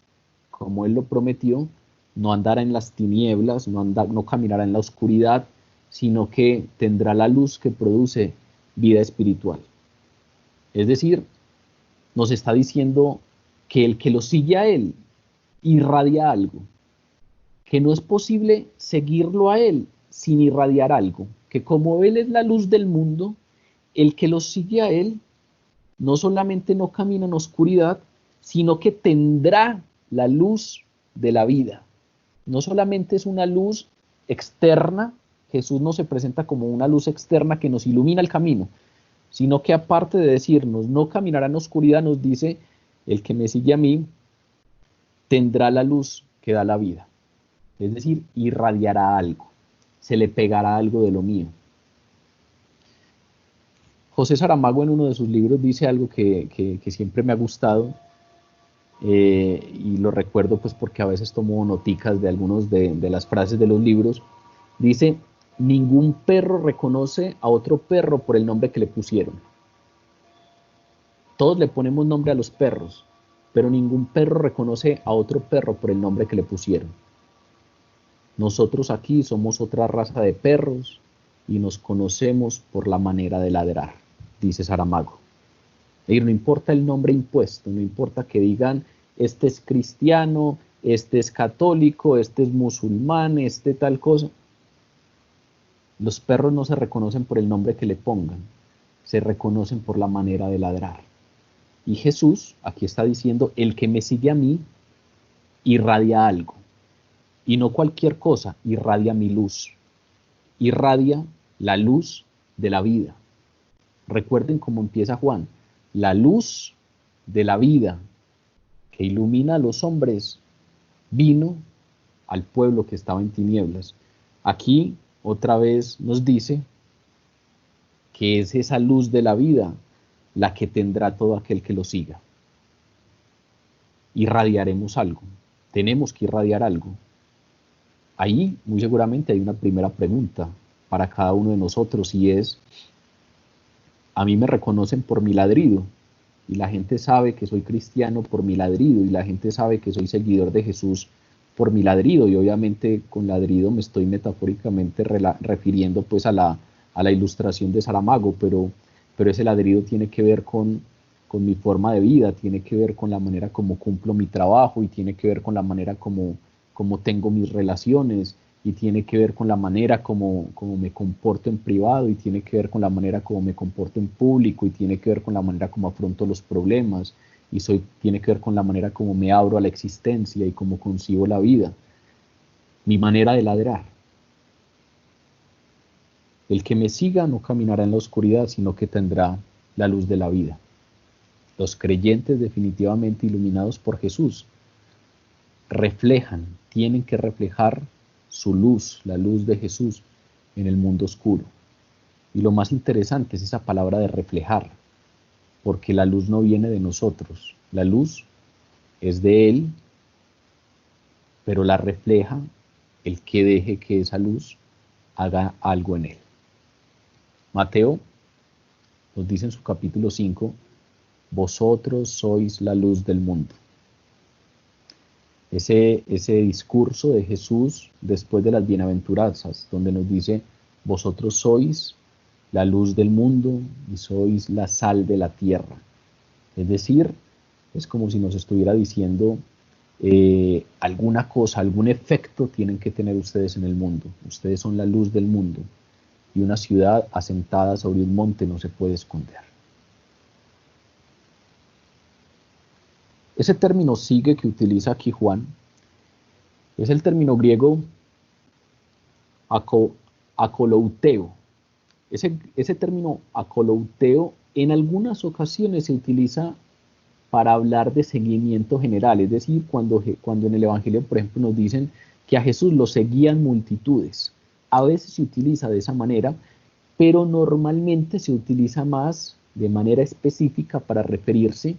como Él lo prometió, no andará en las tinieblas, no caminará en la oscuridad, sino que tendrá la luz que produce vida espiritual. Es decir, nos está diciendo que el que lo sigue a Él irradia algo, que no es posible seguirlo a Él sin irradiar algo, que como Él es la luz del mundo, el que lo sigue a Él no solamente no camina en oscuridad, sino que tendrá la luz de la vida. No solamente es una luz externa, Jesús no se presenta como una luz externa que nos ilumina el camino, sino que aparte de decirnos no caminará en oscuridad, nos dice, el que me sigue a mí tendrá la luz que da la vida. Es decir, irradiará algo, se le pegará algo de lo mío. José Saramago en uno de sus libros dice algo que siempre me ha gustado, y lo recuerdo pues porque a veces tomo noticas de algunas de las frases de los libros. Dice, ningún perro reconoce a otro perro por el nombre que le pusieron. Todos le ponemos nombre a los perros, pero ningún perro reconoce a otro perro por el nombre que le pusieron. Nosotros aquí somos otra raza de perros y nos conocemos por la manera de ladrar, dice Saramago. Y no importa el nombre impuesto, no importa que digan, este es cristiano, este es católico, este es musulmán, este tal cosa. Los perros no se reconocen por el nombre que le pongan, se reconocen por la manera de ladrar. Y Jesús aquí está diciendo, el que me sigue a mí irradia algo. Y no cualquier cosa, irradia mi luz. Irradia la luz de la vida. Recuerden cómo empieza Juan. La luz de la vida que ilumina a los hombres vino al pueblo que estaba en tinieblas. Aquí otra vez nos dice que es esa luz de la vida la que tendrá todo aquel que lo siga. Irradiaremos algo, tenemos que irradiar algo. Ahí muy seguramente hay una primera pregunta para cada uno de nosotros y es, a mí me reconocen por mi ladrido y la gente sabe que soy cristiano por mi ladrido y la gente sabe que soy seguidor de Jesús por mi ladrido, y obviamente con ladrido me estoy metafóricamente refiriendo pues a la ilustración de Saramago, pero ese ladrido tiene que ver con mi forma de vida, tiene que ver con la manera como cumplo mi trabajo y tiene que ver con la manera como tengo mis relaciones y tiene que ver con la manera como me comporto en privado y tiene que ver con la manera como me comporto en público y tiene que ver con la manera como afronto los problemas y tiene que ver con la manera como me abro a la existencia y como concibo la vida. Mi manera de ladrar. El que me siga no caminará en la oscuridad, sino que tendrá la luz de la vida. Los creyentes definitivamente iluminados por Jesús tienen que reflejar su luz, la luz de Jesús en el mundo oscuro. Y lo más interesante es esa palabra de reflejar, porque la luz no viene de nosotros, la luz es de Él, pero la refleja el que deje que esa luz haga algo en él. Mateo nos dice en su capítulo 5, vosotros sois la luz del mundo. Ese discurso de Jesús después de las bienaventuranzas, donde nos dice, vosotros sois la luz del mundo y sois la sal de la tierra. Es decir, es como si nos estuviera diciendo, alguna cosa, algún efecto tienen que tener ustedes en el mundo. Ustedes son la luz del mundo y una ciudad asentada sobre un monte no se puede esconder. Ese término sigue que utiliza aquí Juan es el término griego akolouteo. Ese término akolouteo en algunas ocasiones se utiliza para hablar de seguimiento general, es decir, cuando en el Evangelio, por ejemplo, nos dicen que a Jesús lo seguían multitudes. A veces se utiliza de esa manera, pero normalmente se utiliza más de manera específica para referirse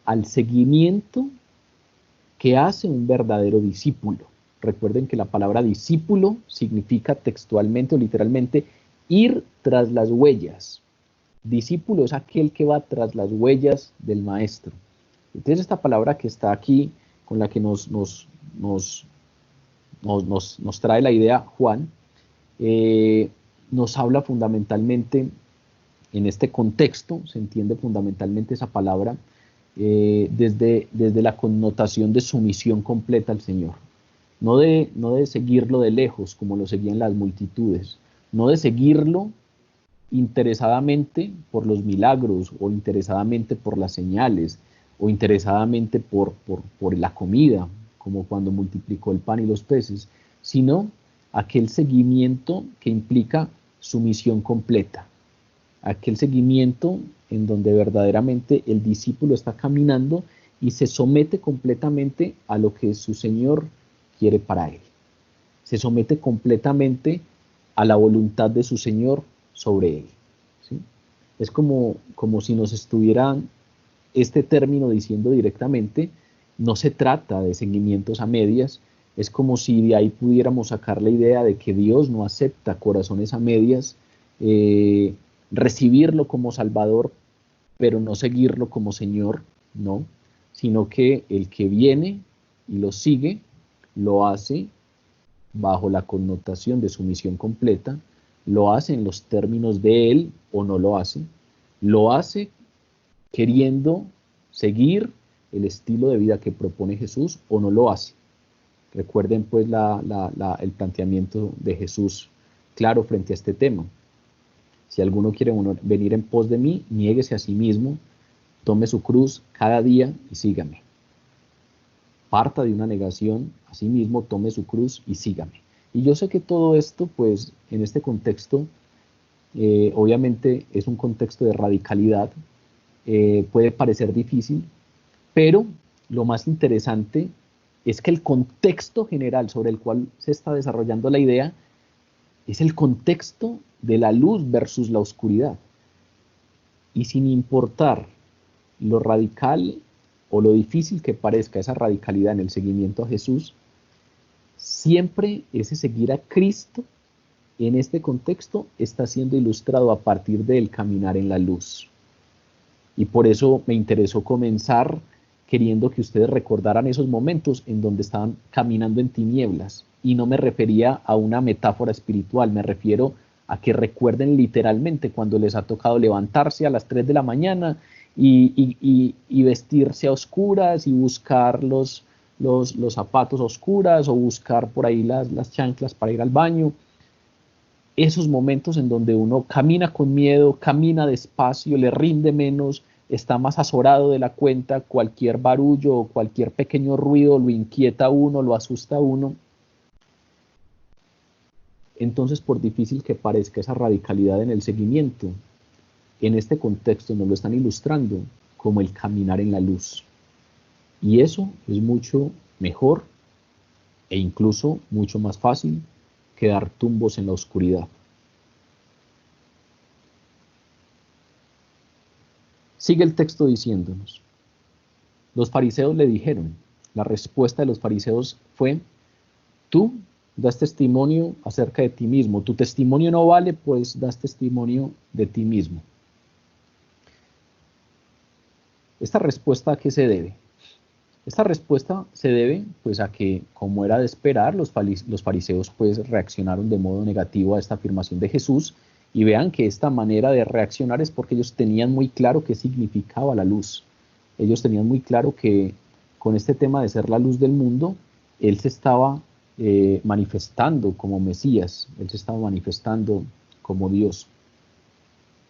al seguimiento que hace un verdadero discípulo. Recuerden que la palabra discípulo significa textualmente o literalmente ir tras las huellas. Discípulo es aquel que va tras las huellas del maestro. Entonces esta palabra que está aquí, con la que nos trae la idea Juan, nos habla fundamentalmente en este contexto, se entiende fundamentalmente esa palabra desde la connotación de sumisión completa al Señor. No de seguirlo de lejos como lo seguían las multitudes, no de seguirlo interesadamente por los milagros o interesadamente por las señales o interesadamente por la comida, como cuando multiplicó el pan y los peces, sino aquel seguimiento que implica sumisión completa, aquel seguimiento en donde verdaderamente el discípulo está caminando y se somete completamente a lo que su Señor quiere para él. Se somete completamente a la voluntad de su Señor sobre él. ¿Sí? Es como si nos estuvieran este término diciendo directamente, no se trata de seguimientos a medias, es como si de ahí pudiéramos sacar la idea de que Dios no acepta corazones a medias, recibirlo como Salvador, pero no seguirlo como Señor, no, sino que el que viene y lo sigue, lo hace bajo la connotación de sumisión completa, lo hace en los términos de él o no lo hace queriendo seguir el estilo de vida que propone Jesús o no lo hace. Recuerden pues el planteamiento de Jesús claro frente a este tema. Si alguno quiere venir en pos de mí, niéguese a sí mismo, tome su cruz cada día y sígame. Parta de una negación, a sí mismo tome su cruz y sígame. Y yo sé que todo esto, pues, en este contexto, obviamente es un contexto de radicalidad, puede parecer difícil, pero lo más interesante es que el contexto general sobre el cual se está desarrollando la idea es el contexto de la luz versus la oscuridad. Y sin importar lo radical o lo difícil que parezca esa radicalidad en el seguimiento a Jesús, siempre ese seguir a Cristo en este contexto está siendo ilustrado a partir del caminar en la luz. Y por eso me interesó comenzar queriendo que ustedes recordaran esos momentos en donde estaban caminando en tinieblas. Y no me refería a una metáfora espiritual, me refiero a que recuerden literalmente cuando les ha tocado levantarse a las 3 de la mañana y vestirse a oscuras y buscar los zapatos a oscuras o buscar por ahí las chanclas para ir al baño. Esos momentos en donde uno camina con miedo, camina despacio, le rinde menos, está más azorado de la cuenta, cualquier barullo o cualquier pequeño ruido lo inquieta a uno, lo asusta a uno. Entonces, por difícil que parezca esa radicalidad en el seguimiento, en este contexto nos lo están ilustrando como el caminar en la luz. Y eso es mucho mejor e incluso mucho más fácil que dar tumbos en la oscuridad. Sigue el texto diciéndonos, los fariseos le dijeron, la respuesta de los fariseos fue, tú das testimonio acerca de ti mismo, tu testimonio no vale, pues das testimonio de ti mismo. ¿Esta respuesta a qué se debe? Esta respuesta se debe pues a que, como era de esperar, los fariseos pues reaccionaron de modo negativo a esta afirmación de Jesús, y vean que esta manera de reaccionar es porque ellos tenían muy claro qué significaba la luz. Ellos tenían muy claro que con este tema de ser la luz del mundo, Él se estaba manifestando como Mesías, Él se estaba manifestando como Dios.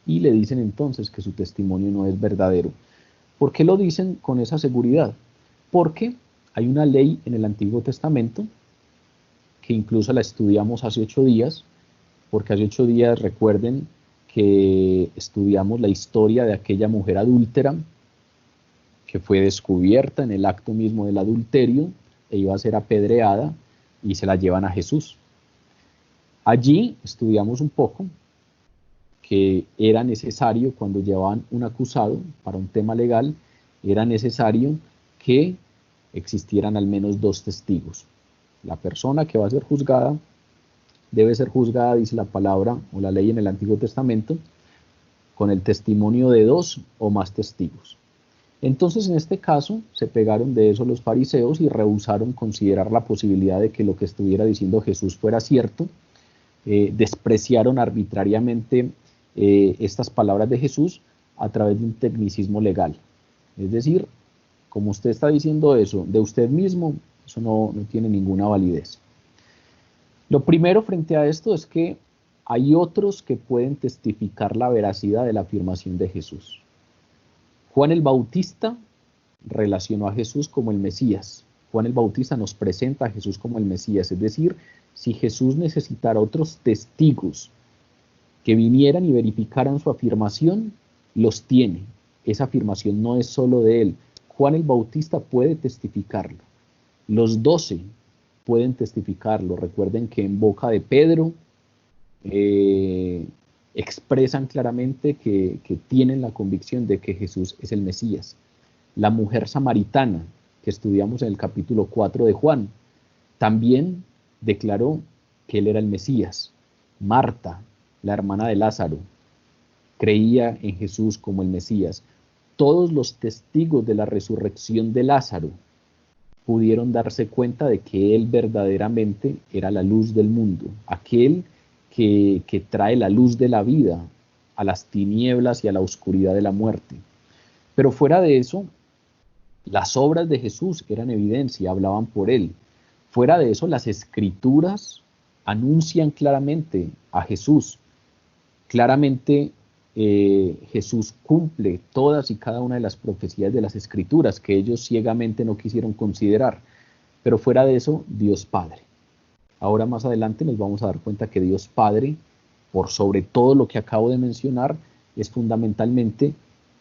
Y le dicen entonces que su testimonio no es verdadero. ¿Por qué lo dicen con esa seguridad? Porque hay una ley en el Antiguo Testamento, que incluso la estudiamos hace 8 días, porque hace 8 días recuerden que estudiamos la historia de aquella mujer adúltera que fue descubierta en el acto mismo del adulterio e iba a ser apedreada y se la llevan a Jesús. Allí estudiamos un poco que era necesario, cuando llevaban un acusado para un tema legal, era necesario que existieran al menos 2 testigos. La persona que va a ser juzgada debe ser juzgada, dice la palabra o la ley en el Antiguo Testamento, con el testimonio de 2 o más testigos. Entonces, en este caso, se pegaron de eso los fariseos y rehusaron considerar la posibilidad de que lo que estuviera diciendo Jesús fuera cierto. Despreciaron arbitrariamente estas palabras de Jesús a través de un tecnicismo legal. Es decir, como usted está diciendo eso de usted mismo, eso no tiene ninguna validez. Lo primero frente a esto es que hay otros que pueden testificar la veracidad de la afirmación de Jesús. Juan el Bautista relacionó a Jesús como el Mesías. Juan el Bautista nos presenta a Jesús como el Mesías, es decir, si Jesús necesitara otros testigos que vinieran y verificaran su afirmación, los tiene. Esa afirmación no es solo de él. Juan el Bautista puede testificarlo. Los 12 pueden testificarlo. Recuerden que en boca de Pedro expresan claramente que tienen la convicción de que Jesús es el Mesías. La mujer samaritana, que estudiamos en el capítulo 4 de Juan, también declaró que él era el Mesías. Marta, la hermana de Lázaro, creía en Jesús como el Mesías. Todos los testigos de la resurrección de Lázaro pudieron darse cuenta de que él verdaderamente era la luz del mundo, aquel que trae la luz de la vida a las tinieblas y a la oscuridad de la muerte. Pero fuera de eso, las obras de Jesús eran evidencia, hablaban por él. Fuera de eso, las escrituras anuncian claramente a Jesús. Claramente Jesús cumple todas y cada una de las profecías de las escrituras que ellos ciegamente no quisieron considerar. Pero fuera de eso, Dios Padre. Ahora más adelante nos vamos a dar cuenta que Dios Padre, por sobre todo lo que acabo de mencionar, es fundamentalmente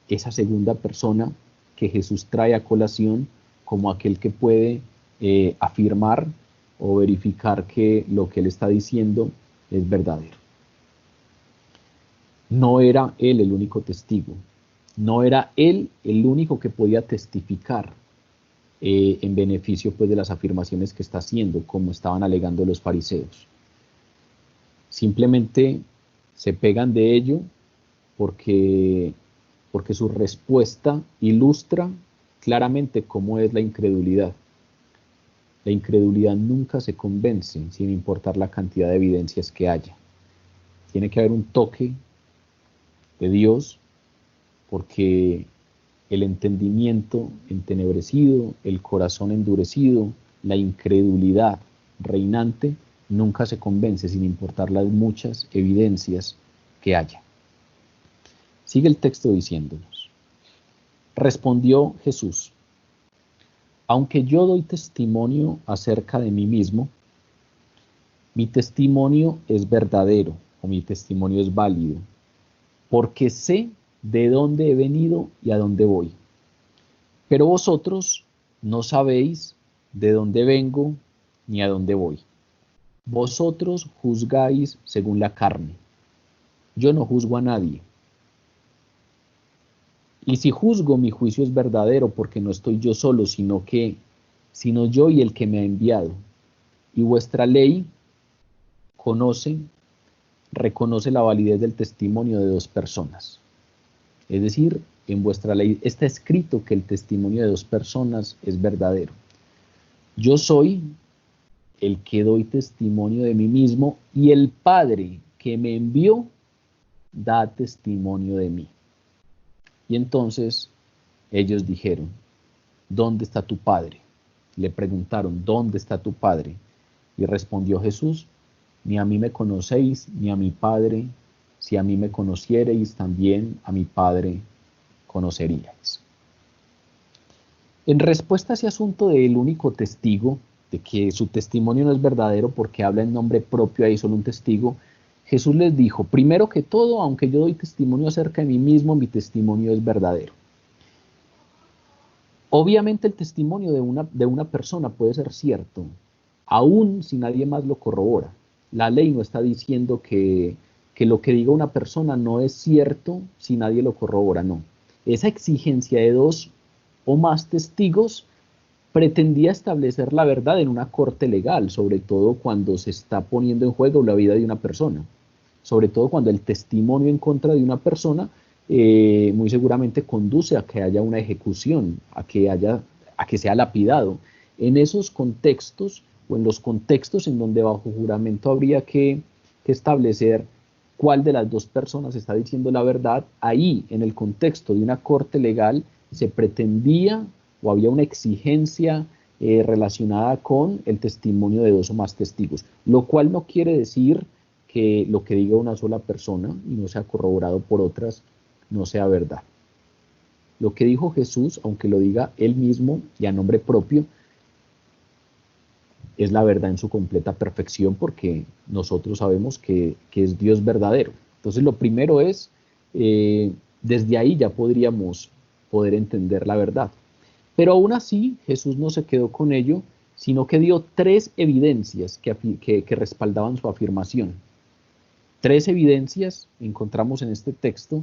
esa segunda persona que Jesús trae a colación como aquel que puede afirmar o verificar que lo que él está diciendo es verdadero. No era él el único testigo, no era él el único que podía testificar en beneficio pues, de las afirmaciones que está haciendo, como estaban alegando los fariseos. Simplemente se pegan de ello porque su respuesta ilustra claramente cómo es la incredulidad. La incredulidad nunca se convence sin importar la cantidad de evidencias que haya. Tiene que haber un toque de Dios porque el entendimiento entenebrecido, el corazón endurecido, la incredulidad reinante nunca se convence sin importar las muchas evidencias que haya. Sigue el texto diciéndonos: respondió Jesús: aunque yo doy testimonio acerca de mí mismo, mi testimonio es verdadero, o mi testimonio es válido, porque sé de dónde he venido y a dónde voy. Pero vosotros no sabéis de dónde vengo ni a dónde voy. Vosotros juzgáis según la carne. Yo no juzgo a nadie. Y si juzgo, mi juicio es verdadero, porque no estoy yo solo, sino yo y el que me ha enviado. Y vuestra ley reconoce la validez del testimonio de 2 personas. Es decir, en vuestra ley está escrito que el testimonio de 2 personas es verdadero. Yo soy el que doy testimonio de mí mismo, y el Padre que me envió da testimonio de mí. Y entonces ellos dijeron: ¿dónde está tu Padre? Le preguntaron: ¿dónde está tu Padre? Y respondió Jesús: ni a mí me conocéis, ni a mi Padre. Si a mí me conociereis, también a mi Padre conoceríais. En respuesta a ese asunto del único testigo, de que su testimonio no es verdadero porque habla en nombre propio, hay solo un testigo, Jesús les dijo: primero que todo, aunque yo doy testimonio acerca de mí mismo, mi testimonio es verdadero. Obviamente el testimonio de una persona puede ser cierto, aun si nadie más lo corrobora. La ley no está diciendo que lo que diga una persona no es cierto si nadie lo corrobora, no. Esa exigencia de 2 o más testigos pretendía establecer la verdad en una corte legal, sobre todo cuando se está poniendo en juego la vida de una persona, sobre todo cuando el testimonio en contra de una persona muy seguramente conduce a que haya una ejecución, a que sea lapidado. En esos contextos, o en los contextos en donde bajo juramento habría que establecer cuál de las dos personas está diciendo la verdad, ahí en el contexto de una corte legal se pretendía o había una exigencia relacionada con el testimonio de dos o más testigos, lo cual no quiere decir que lo que diga una sola persona y no sea corroborado por otras no sea verdad. Lo que dijo Jesús, aunque lo diga él mismo y a nombre propio, es la verdad en su completa perfección, porque nosotros sabemos que es Dios verdadero. Entonces lo primero es, desde ahí ya podríamos poder entender la verdad. Pero aún así Jesús no se quedó con ello, sino que dio tres evidencias que respaldaban su afirmación. Tres evidencias encontramos en este texto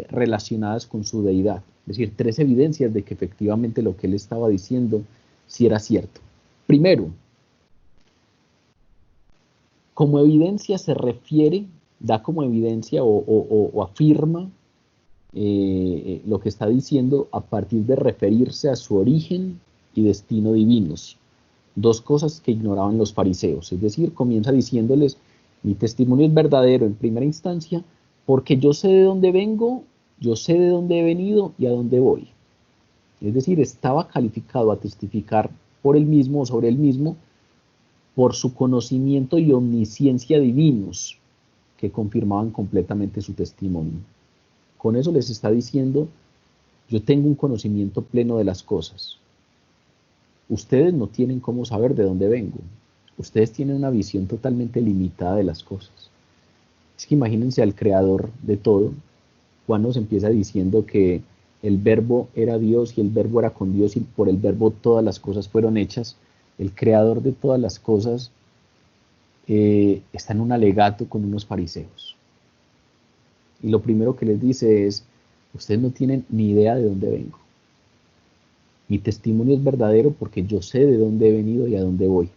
relacionadas con su deidad. Es decir, tres evidencias de que efectivamente lo que él estaba diciendo sí era cierto. Primero, como evidencia se refiere, da como evidencia o afirma lo que está diciendo a partir de referirse a su origen y destino divinos. Dos cosas que ignoraban los fariseos. Es decir, comienza diciéndoles, mi testimonio es verdadero en primera instancia porque yo sé de dónde vengo, yo sé de dónde he venido y a dónde voy. Es decir, estaba calificado a testificar por él mismo o sobre él mismo por su conocimiento y omnisciencia divinos que confirmaban completamente su testimonio. Con eso les está diciendo, yo tengo un conocimiento pleno de las cosas. Ustedes no tienen cómo saber de dónde vengo. Ustedes tienen una visión totalmente limitada de las cosas. Es que imagínense al creador de todo. Juan nos empieza diciendo que el verbo era Dios y el verbo era con Dios y por el verbo todas las cosas fueron hechas. El creador de todas las cosas está en un alegato con unos fariseos. Y lo primero que les dice es, ustedes no tienen ni idea de dónde vengo. Mi testimonio es verdadero porque yo sé de dónde he venido y a dónde voy.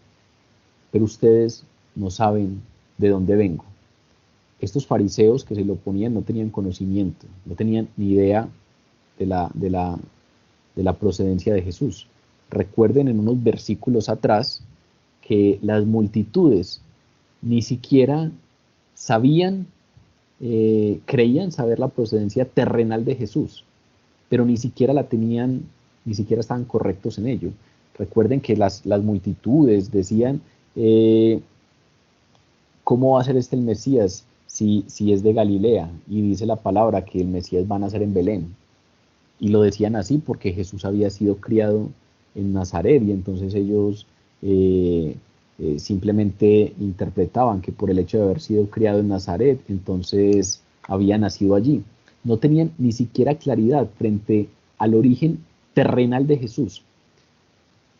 Pero ustedes no saben de dónde vengo. Estos fariseos que se lo ponían no tenían conocimiento, no tenían ni idea de la procedencia de Jesús. Recuerden en unos versículos atrás que las multitudes ni siquiera sabían, creían saber la procedencia terrenal de Jesús, pero ni siquiera la tenían, ni siquiera estaban correctos en ello. Recuerden que las multitudes decían, ¿cómo va a ser este el Mesías si es de Galilea? Y dice la palabra que el Mesías va a nacer en Belén. Y lo decían así porque Jesús había sido criado en Nazaret y entonces ellos simplemente interpretaban que por el hecho de haber sido criado en Nazaret, entonces había nacido allí. No tenían ni siquiera claridad frente al origen terrenal de Jesús,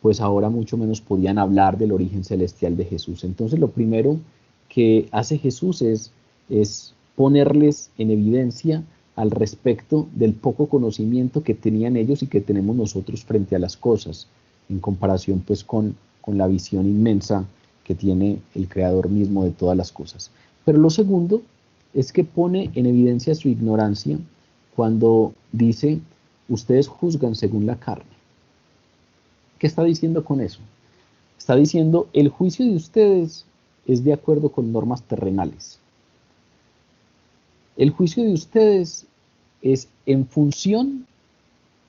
pues ahora mucho menos podían hablar del origen celestial de Jesús. Entonces lo primero que hace Jesús es ponerles en evidencia al respecto del poco conocimiento que tenían ellos y que tenemos nosotros frente a las cosas, en comparación pues con la visión inmensa que tiene el Creador mismo de todas las cosas. Pero lo segundo es que pone en evidencia su ignorancia cuando dice, ustedes juzgan según la carne. ¿Qué está diciendo con eso? Está diciendo, el juicio de ustedes es de acuerdo con normas terrenales. El juicio de ustedes es en función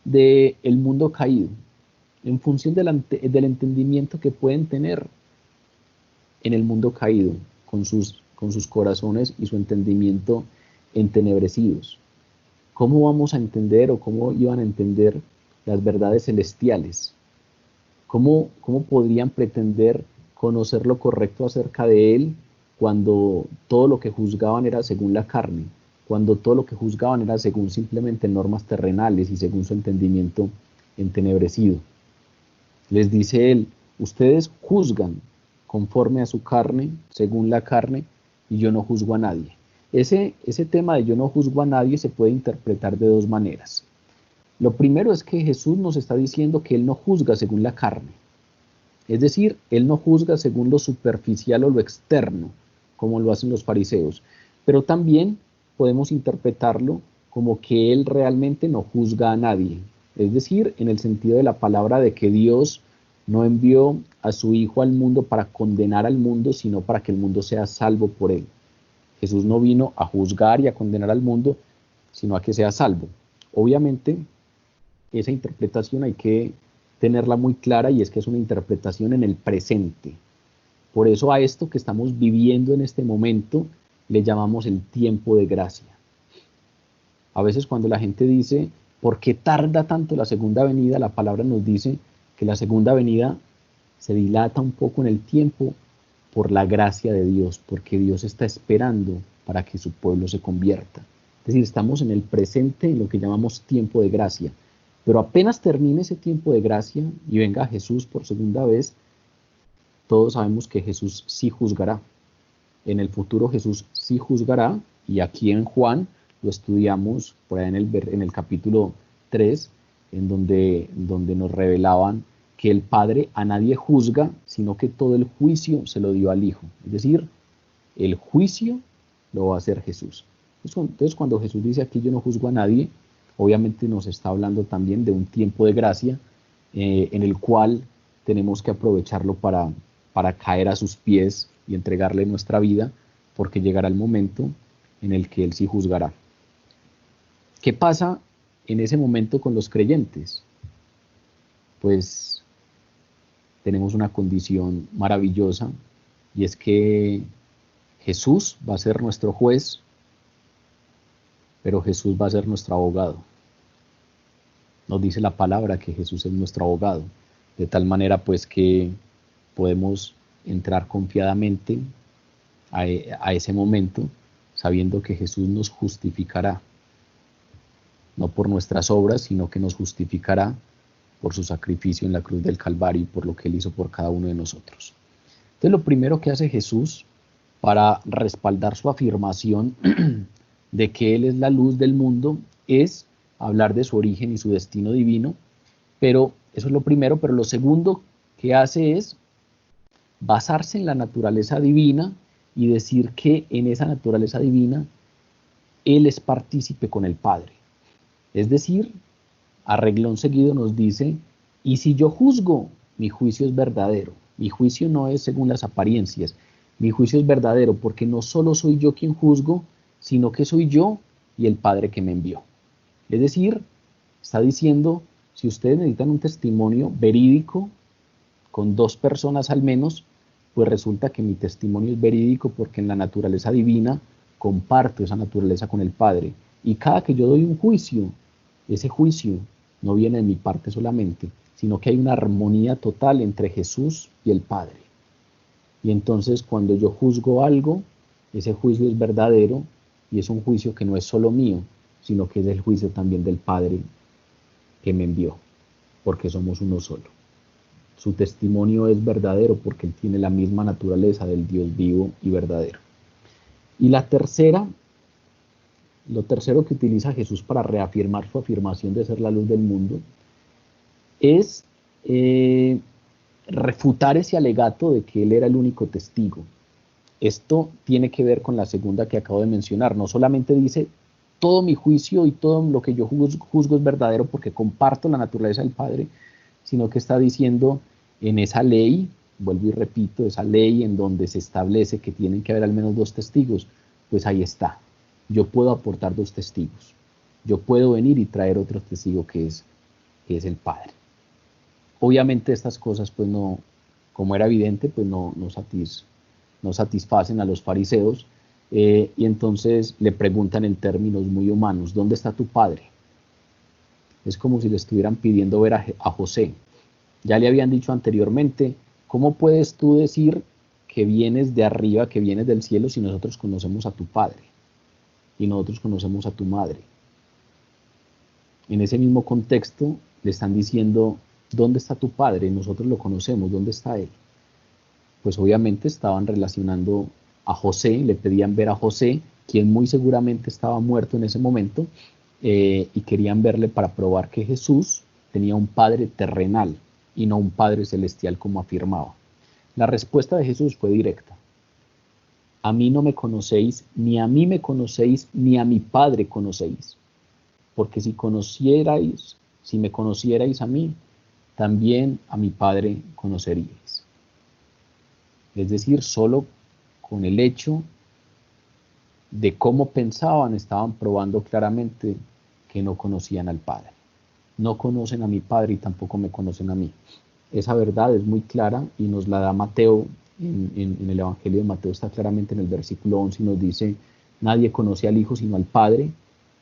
del mundo caído, en función del entendimiento que pueden tener en el mundo caído, con sus corazones y su entendimiento entenebrecidos. ¿Cómo vamos a entender o cómo iban a entender las verdades celestiales? ¿Cómo podrían pretender conocer lo correcto acerca de él cuando todo lo que juzgaban era según la carne? Cuando todo lo que juzgaban era según simplemente normas terrenales y según su entendimiento entenebrecido. Les dice él, ustedes juzgan conforme a su carne, según la carne, y yo no juzgo a nadie. Ese tema de yo no juzgo a nadie se puede interpretar de dos maneras. Lo primero es que Jesús nos está diciendo que él no juzga según la carne. Es decir, él no juzga según lo superficial o lo externo, como lo hacen los fariseos. Pero también podemos interpretarlo como que Él realmente no juzga a nadie. Es decir, en el sentido de la palabra de que Dios no envió a su Hijo al mundo para condenar al mundo, sino para que el mundo sea salvo por Él. Jesús no vino a juzgar y a condenar al mundo, sino a que sea salvo. Obviamente, esa interpretación hay que tenerla muy clara, y es que es una interpretación en el presente. Por eso a esto que estamos viviendo en este momento le llamamos el tiempo de gracia. A veces cuando la gente dice, ¿por qué tarda tanto la segunda venida? La palabra nos dice que la segunda venida se dilata un poco en el tiempo por la gracia de Dios, porque Dios está esperando para que su pueblo se convierta. Es decir, estamos en el presente, en lo que llamamos tiempo de gracia. Pero apenas termine ese tiempo de gracia y venga Jesús por segunda vez, todos sabemos que Jesús sí juzgará. En el futuro Jesús sí juzgará, y aquí en Juan lo estudiamos por ahí en el capítulo 3, en donde nos revelaban que el Padre a nadie juzga, sino que todo el juicio se lo dio al Hijo. Es decir, el juicio lo va a hacer Jesús. Entonces, cuando Jesús dice aquí yo no juzgo a nadie, obviamente nos está hablando también de un tiempo de gracia en el cual tenemos que aprovecharlo para caer a sus pies y entregarle nuestra vida, porque llegará el momento en el que Él sí juzgará. ¿Qué pasa en ese momento con los creyentes? Pues tenemos una condición maravillosa, y es que Jesús va a ser nuestro juez, pero Jesús va a ser nuestro abogado. Nos dice la palabra que Jesús es nuestro abogado, de tal manera pues que podemos entrar confiadamente a ese momento, sabiendo que Jesús nos justificará, no por nuestras obras, sino que nos justificará por su sacrificio en la cruz del Calvario y por lo que Él hizo por cada uno de nosotros. Entonces, lo primero que hace Jesús para respaldar su afirmación de que Él es la luz del mundo es hablar de su origen y su destino divino, pero eso es lo primero. Pero lo segundo que hace es basarse en la naturaleza divina y decir que en esa naturaleza divina Él es partícipe con el Padre. Es decir, a reglón seguido nos dice, y si yo juzgo, mi juicio es verdadero. Mi juicio no es según las apariencias, mi juicio es verdadero, porque no solo soy yo quien juzgo, sino que soy yo y el Padre que me envió. Es decir, está diciendo, si ustedes necesitan un testimonio verídico, con 2 personas al menos, pues resulta que mi testimonio es verídico, porque en la naturaleza divina comparto esa naturaleza con el Padre. Y cada que yo doy un juicio, ese juicio no viene de mi parte solamente, sino que hay una armonía total entre Jesús y el Padre. Y entonces cuando yo juzgo algo, ese juicio es verdadero, y es un juicio que no es solo mío, sino que es el juicio también del Padre que me envió, porque somos uno solo. Su testimonio es verdadero porque Él tiene la misma naturaleza del Dios vivo y verdadero. Y lo tercero que utiliza Jesús para reafirmar su afirmación de ser la luz del mundo es refutar ese alegato de que Él era el único testigo. Esto tiene que ver con la segunda que acabo de mencionar. No solamente dice, todo mi juicio y todo lo que yo juzgo es verdadero porque comparto la naturaleza del Padre, sino que está diciendo, en esa ley, vuelvo y repito, esa ley en donde se establece que tienen que haber al menos 2 testigos, pues ahí está. Yo puedo aportar 2 testigos. Yo puedo venir y traer otro testigo que es el Padre. Obviamente estas cosas, pues no, como era evidente, pues no satisfacen a los fariseos, y entonces le preguntan en términos muy humanos, ¿dónde está tu Padre? Es como si le estuvieran pidiendo ver a José. Ya le habían dicho anteriormente, ¿cómo puedes tú decir que vienes de arriba, que vienes del cielo, si nosotros conocemos a tu Padre y nosotros conocemos a tu madre? En ese mismo contexto le están diciendo, ¿dónde está tu Padre? Nosotros lo conocemos, ¿dónde está Él? Pues obviamente estaban relacionando a José, le pedían ver a José, quien muy seguramente estaba muerto en ese momento, y querían verle para probar que Jesús tenía un Padre terrenal y no un Padre celestial como afirmaba. La respuesta de Jesús fue directa. A mí no me conocéis, ni a mí me conocéis, ni a mi Padre conocéis. porque si me conocierais a mí, también a mi Padre conoceríais. Es decir, solo con el hecho de cómo pensaban, estaban probando claramente que no conocían al Padre. No conocen a mi Padre y tampoco me conocen a mí. Esa verdad es muy clara y nos la da Mateo, en el Evangelio de Mateo está claramente en el versículo 11 y nos dice: nadie conoce al Hijo sino al Padre,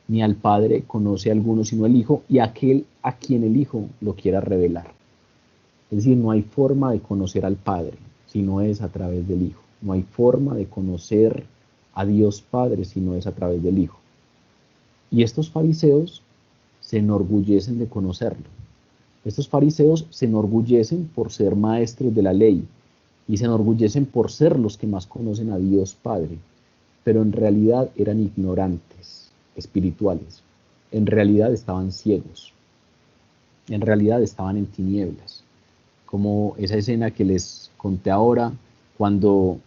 ni al Padre conoce a alguno sino el Hijo, y aquel a quien el Hijo lo quiera revelar. Es decir, no hay forma de conocer al Padre si no es a través del Hijo. No hay forma de conocer a Dios Padre si no es a través del Hijo. Y estos fariseos se enorgullecen de conocerlo. Estos fariseos se enorgullecen por ser maestros de la ley y se enorgullecen por ser los que más conocen a Dios Padre, pero en realidad eran ignorantes espirituales. En realidad estaban ciegos. En realidad estaban en tinieblas. Como esa escena que les conté ahora, cuando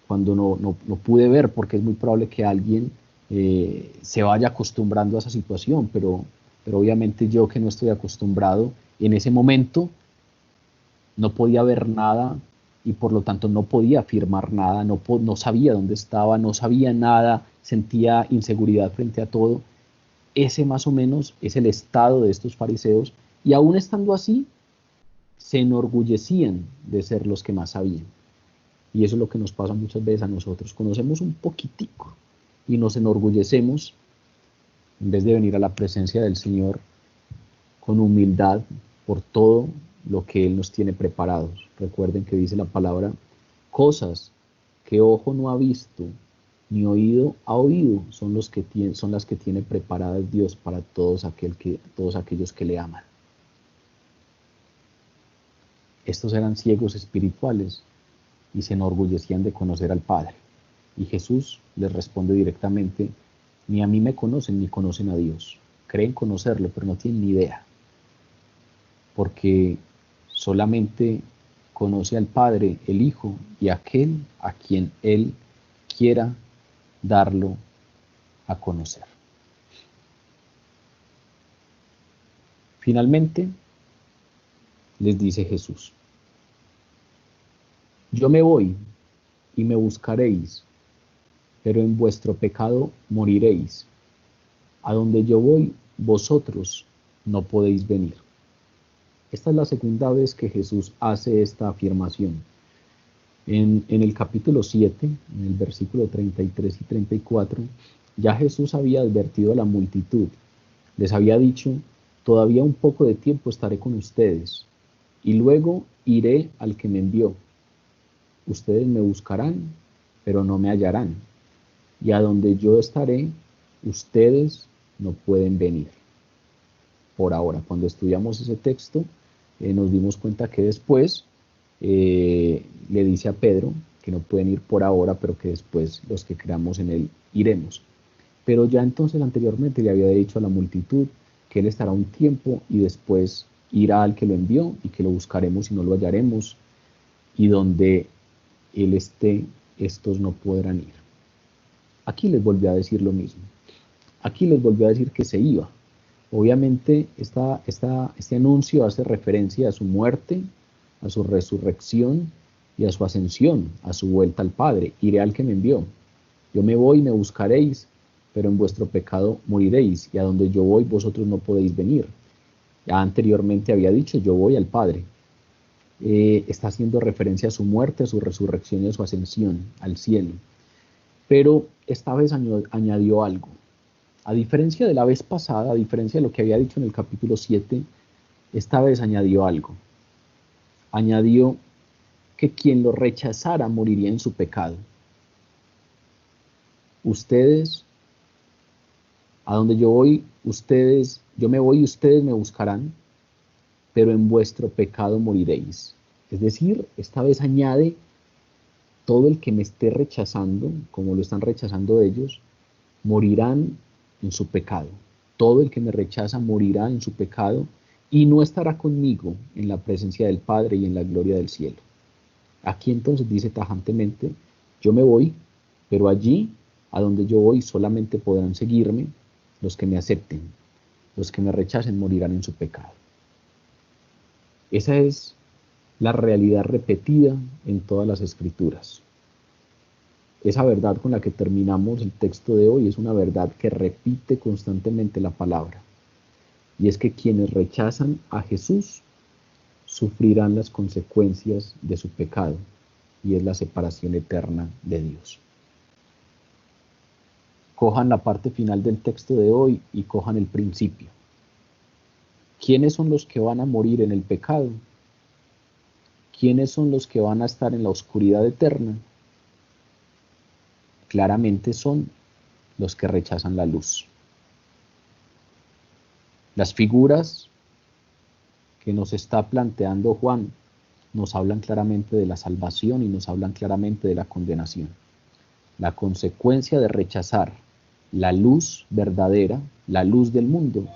no pude ver, porque es muy probable que alguien se vaya acostumbrando a esa situación, pero obviamente yo, que no estoy acostumbrado, en ese momento no podía ver nada y por lo tanto no podía afirmar nada, no sabía dónde estaba, no sabía nada, sentía inseguridad frente a todo. Ese más o menos es el estado de estos fariseos, y aún estando así, se enorgullecían de ser los que más sabían. Y eso es lo que nos pasa muchas veces a nosotros. Conocemos un poquitico y nos enorgullecemos en vez de venir a la presencia del Señor con humildad por todo lo que Él nos tiene preparados. Recuerden que dice la palabra: cosas que ojo no ha visto ni oído ha oído son las que tiene preparadas Dios para todos aquellos que le aman. Estos eran ciegos espirituales y se enorgullecían de conocer al Padre. Y Jesús les responde directamente: ni a mí me conocen ni conocen a Dios. Creen conocerlo, pero no tienen ni idea. Porque solamente conoce al Padre, el Hijo, y aquel a quien Él quiera darlo a conocer. Finalmente, les dice Jesús: yo me voy y me buscaréis, pero en vuestro pecado moriréis. A donde yo voy, vosotros no podéis venir. Esta es la segunda vez que Jesús hace esta afirmación. En el capítulo 7, en el versículo 33 y 34, ya Jesús había advertido a la multitud. Les había dicho: todavía un poco de tiempo estaré con ustedes, y luego iré al que me envió. Ustedes me buscarán, pero no me hallarán. Y a donde yo estaré, ustedes no pueden venir. Por ahora, cuando estudiamos ese texto, nos dimos cuenta que después le dice a Pedro que no pueden ir por ahora, pero que después los que creamos en él iremos. Pero ya entonces anteriormente le había dicho a la multitud que él estará un tiempo y después irá al que lo envió y que lo buscaremos y no lo hallaremos, y donde él esté, estos no podrán ir. Aquí les volvió a decir lo mismo. Aquí les volvió a decir que se iba. Obviamente este anuncio hace referencia a su muerte, a su resurrección y a su ascensión, a su vuelta al Padre. Iré al que me envió. Yo me voy y me buscaréis, pero en vuestro pecado moriréis, y a donde yo voy vosotros no podéis venir. Ya anteriormente había dicho: yo voy al Padre. Está haciendo referencia a su muerte, a su resurrección y a su ascensión al cielo. Pero esta vez añadió algo. A diferencia de la vez pasada, a diferencia de lo que había dicho en el capítulo 7, esta vez añadió algo. Añadió que quien lo rechazara moriría en su pecado. Ustedes, a donde yo voy, yo me voy y ustedes me buscarán, pero en vuestro pecado moriréis. Es decir, esta vez añade: todo el que me esté rechazando, como lo están rechazando ellos, morirán en su pecado. Todo el que me rechaza morirá en su pecado y no estará conmigo en la presencia del Padre y en la gloria del cielo. Aquí entonces dice tajantemente: yo me voy, pero allí a donde yo voy solamente podrán seguirme los que me acepten. Los que me rechacen morirán en su pecado. Esa es la realidad repetida en todas las escrituras. Esa verdad con la que terminamos el texto de hoy es una verdad que repite constantemente la palabra. Y es que quienes rechazan a Jesús sufrirán las consecuencias de su pecado, y es la separación eterna de Dios. Cojan la parte final del texto de hoy y cojan el principio. ¿Quiénes son los que van a morir en el pecado? ¿Quiénes son los que van a estar en la oscuridad eterna? Claramente son los que rechazan la luz. Las figuras que nos está planteando Juan nos hablan claramente de la salvación y nos hablan claramente de la condenación. La consecuencia de rechazar la luz verdadera, la luz del mundo,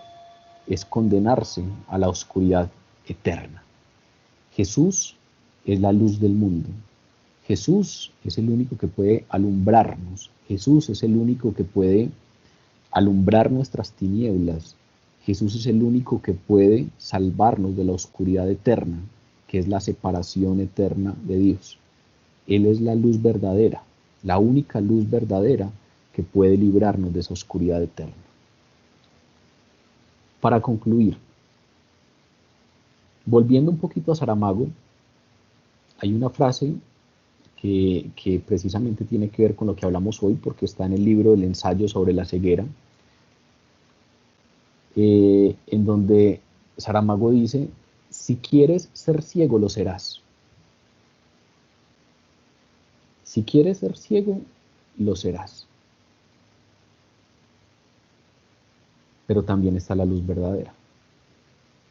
es condenarse a la oscuridad eterna. Jesús es la luz del mundo. Jesús es el único que puede alumbrarnos. Jesús es el único que puede alumbrar nuestras tinieblas. Jesús es el único que puede salvarnos de la oscuridad eterna, que es la separación eterna de Dios. Él es la luz verdadera, la única luz verdadera que puede librarnos de esa oscuridad eterna. Para concluir, volviendo un poquito a Saramago, hay una frase que precisamente tiene que ver con lo que hablamos hoy, porque está en el libro del ensayo sobre la ceguera, en donde Saramago dice: si quieres ser ciego, lo serás. Si quieres ser ciego, lo serás. Pero también está la luz verdadera.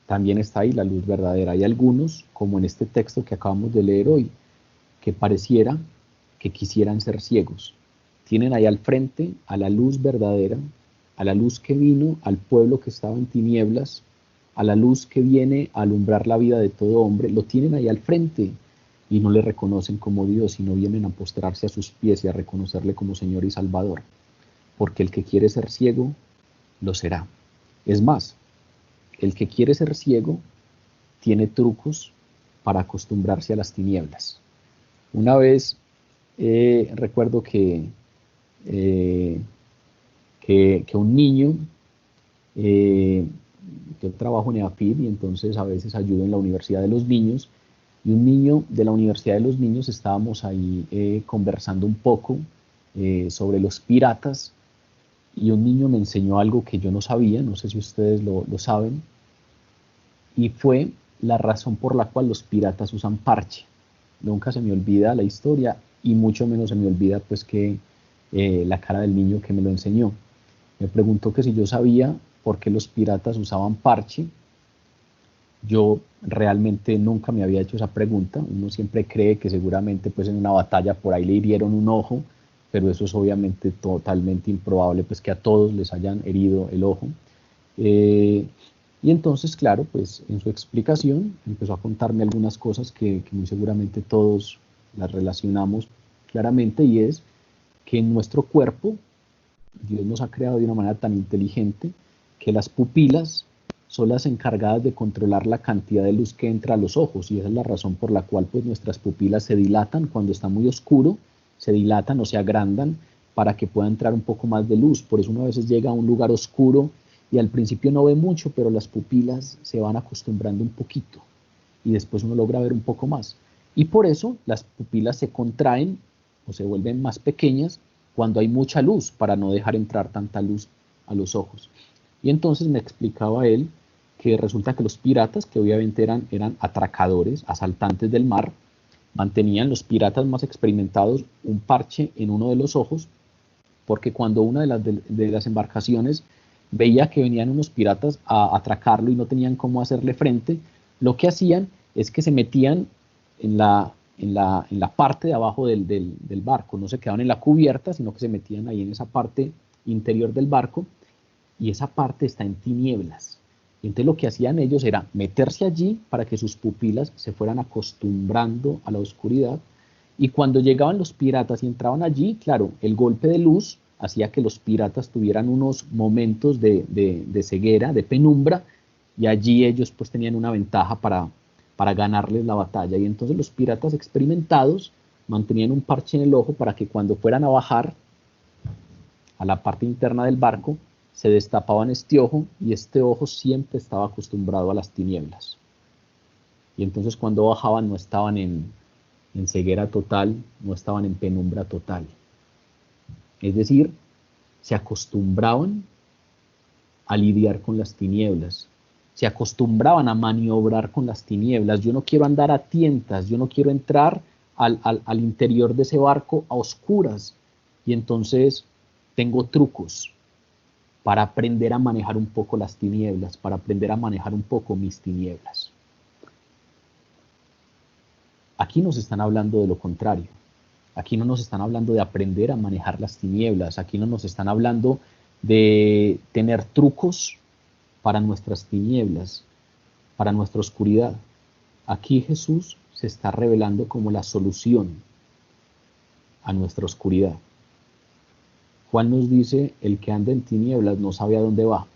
También está ahí la luz verdadera. Hay algunos, como en este texto que acabamos de leer hoy, que pareciera que quisieran ser ciegos. Tienen ahí al frente a la luz verdadera, a la luz que vino al pueblo que estaba en tinieblas, a la luz que viene a alumbrar la vida de todo hombre. Lo tienen ahí al frente y no le reconocen como Dios, sino vienen a postrarse a sus pies y a reconocerle como Señor y Salvador. Porque el que quiere ser ciego, lo será. Es más, el que quiere ser ciego tiene trucos para acostumbrarse a las tinieblas. Una vez recuerdo que un niño, yo trabajo en EAFID y entonces a veces ayudo en la Universidad de los Niños, y un niño de la Universidad de los Niños estábamos ahí conversando un poco sobre los piratas, y un niño me enseñó algo que yo no sabía, no sé si ustedes lo saben, y fue la razón por la cual los piratas usan parche. Nunca se me olvida la historia, y mucho menos se me olvida pues que la cara del niño que me lo enseñó. Me preguntó que si yo sabía por qué los piratas usaban parche. Yo realmente nunca me había hecho esa pregunta. Uno siempre cree que seguramente pues en una batalla por ahí le hirieron un ojo, pero eso es obviamente totalmente improbable, pues que a todos les hayan herido el ojo. Y entonces, claro, pues en su explicación empezó a contarme algunas cosas que muy seguramente todos las relacionamos claramente, y es que en nuestro cuerpo Dios nos ha creado de una manera tan inteligente que las pupilas son las encargadas de controlar la cantidad de luz que entra a los ojos, y esa es la razón por la cual pues nuestras pupilas se dilatan cuando está muy oscuro, se dilatan o se agrandan para que pueda entrar un poco más de luz. Por eso uno a veces llega a un lugar oscuro y al principio no ve mucho, pero las pupilas se van acostumbrando un poquito y después uno logra ver un poco más. Y por eso las pupilas se contraen o se vuelven más pequeñas cuando hay mucha luz, para no dejar entrar tanta luz a los ojos. Y entonces me explicaba él que resulta que los piratas, que obviamente eran atracadores, asaltantes del mar, mantenían, los piratas más experimentados, un parche en uno de los ojos, porque cuando una de las embarcaciones veía que venían unos piratas a atracarlo y no tenían cómo hacerle frente, lo que hacían es que se metían en la parte de abajo del barco, no se quedaban en la cubierta, sino que se metían ahí en esa parte interior del barco, y esa parte está en tinieblas. Y entonces lo que hacían ellos era meterse allí para que sus pupilas se fueran acostumbrando a la oscuridad, y cuando llegaban los piratas y entraban allí, claro, el golpe de luz hacía que los piratas tuvieran unos momentos de ceguera, de penumbra, y allí ellos pues tenían una ventaja para ganarles la batalla. Y entonces los piratas experimentados mantenían un parche en el ojo para que cuando fueran a bajar a la parte interna del barco, se destapaban este ojo, y este ojo siempre estaba acostumbrado a las tinieblas. Y entonces cuando bajaban no estaban en ceguera total, no estaban en penumbra total. Es decir, se acostumbraban a lidiar con las tinieblas, se acostumbraban a maniobrar con las tinieblas. Yo no quiero andar a tientas, yo no quiero entrar al interior de ese barco a oscuras, y entonces tengo trucos para aprender a manejar un poco las tinieblas, para aprender a manejar un poco mis tinieblas. Aquí nos están hablando de lo contrario. Aquí no nos están hablando de aprender a manejar las tinieblas. Aquí no nos están hablando de tener trucos para nuestras tinieblas, para nuestra oscuridad. Aquí Jesús se está revelando como la solución a nuestra oscuridad. Juan nos dice, el que anda en tinieblas no sabe a dónde va.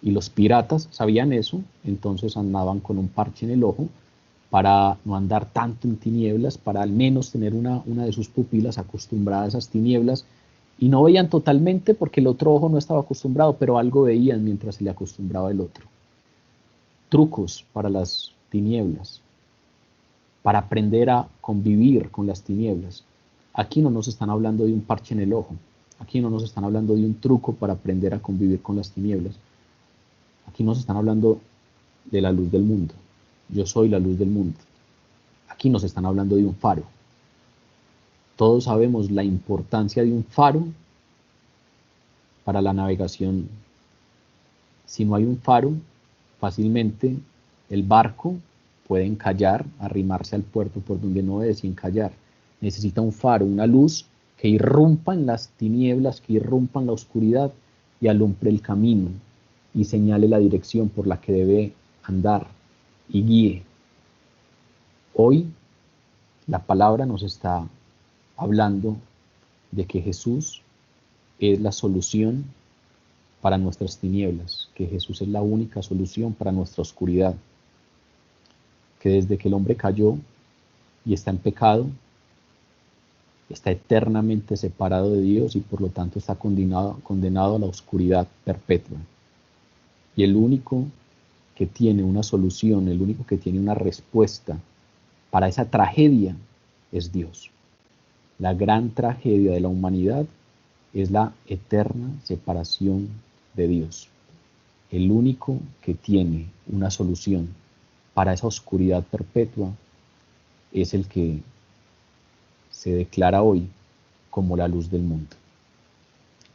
Y los piratas sabían eso, entonces andaban con un parche en el ojo para no andar tanto en tinieblas, para al menos tener una de sus pupilas acostumbrada a esas tinieblas, y no veían totalmente porque el otro ojo no estaba acostumbrado, pero algo veían mientras se le acostumbraba el otro. Trucos para las tinieblas, para aprender a convivir con las tinieblas. Aquí no nos están hablando de un parche en el ojo, aquí no nos están hablando de un truco para aprender a convivir con las tinieblas. Aquí nos están hablando de la luz del mundo. Yo soy la luz del mundo. Aquí nos están hablando de un faro. Todos sabemos la importancia de un faro para la navegación. Si no hay un faro, fácilmente el barco puede encallar, arrimarse al puerto por donde no es y encallar. Necesita un faro, una luz que irrumpa en las tinieblas, que irrumpa en la oscuridad y alumbre el camino y señale la dirección por la que debe andar y guíe. Hoy la palabra nos está hablando de que Jesús es la solución para nuestras tinieblas, que Jesús es la única solución para nuestra oscuridad, que desde que el hombre cayó y está en pecado, está eternamente separado de Dios y por lo tanto está condenado a la oscuridad perpetua. Y el único que tiene una solución, el único que tiene una respuesta para esa tragedia es Dios. La gran tragedia de la humanidad es la eterna separación de Dios. El único que tiene una solución para esa oscuridad perpetua es el que se declara hoy como la luz del mundo.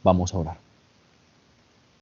Vamos a orar.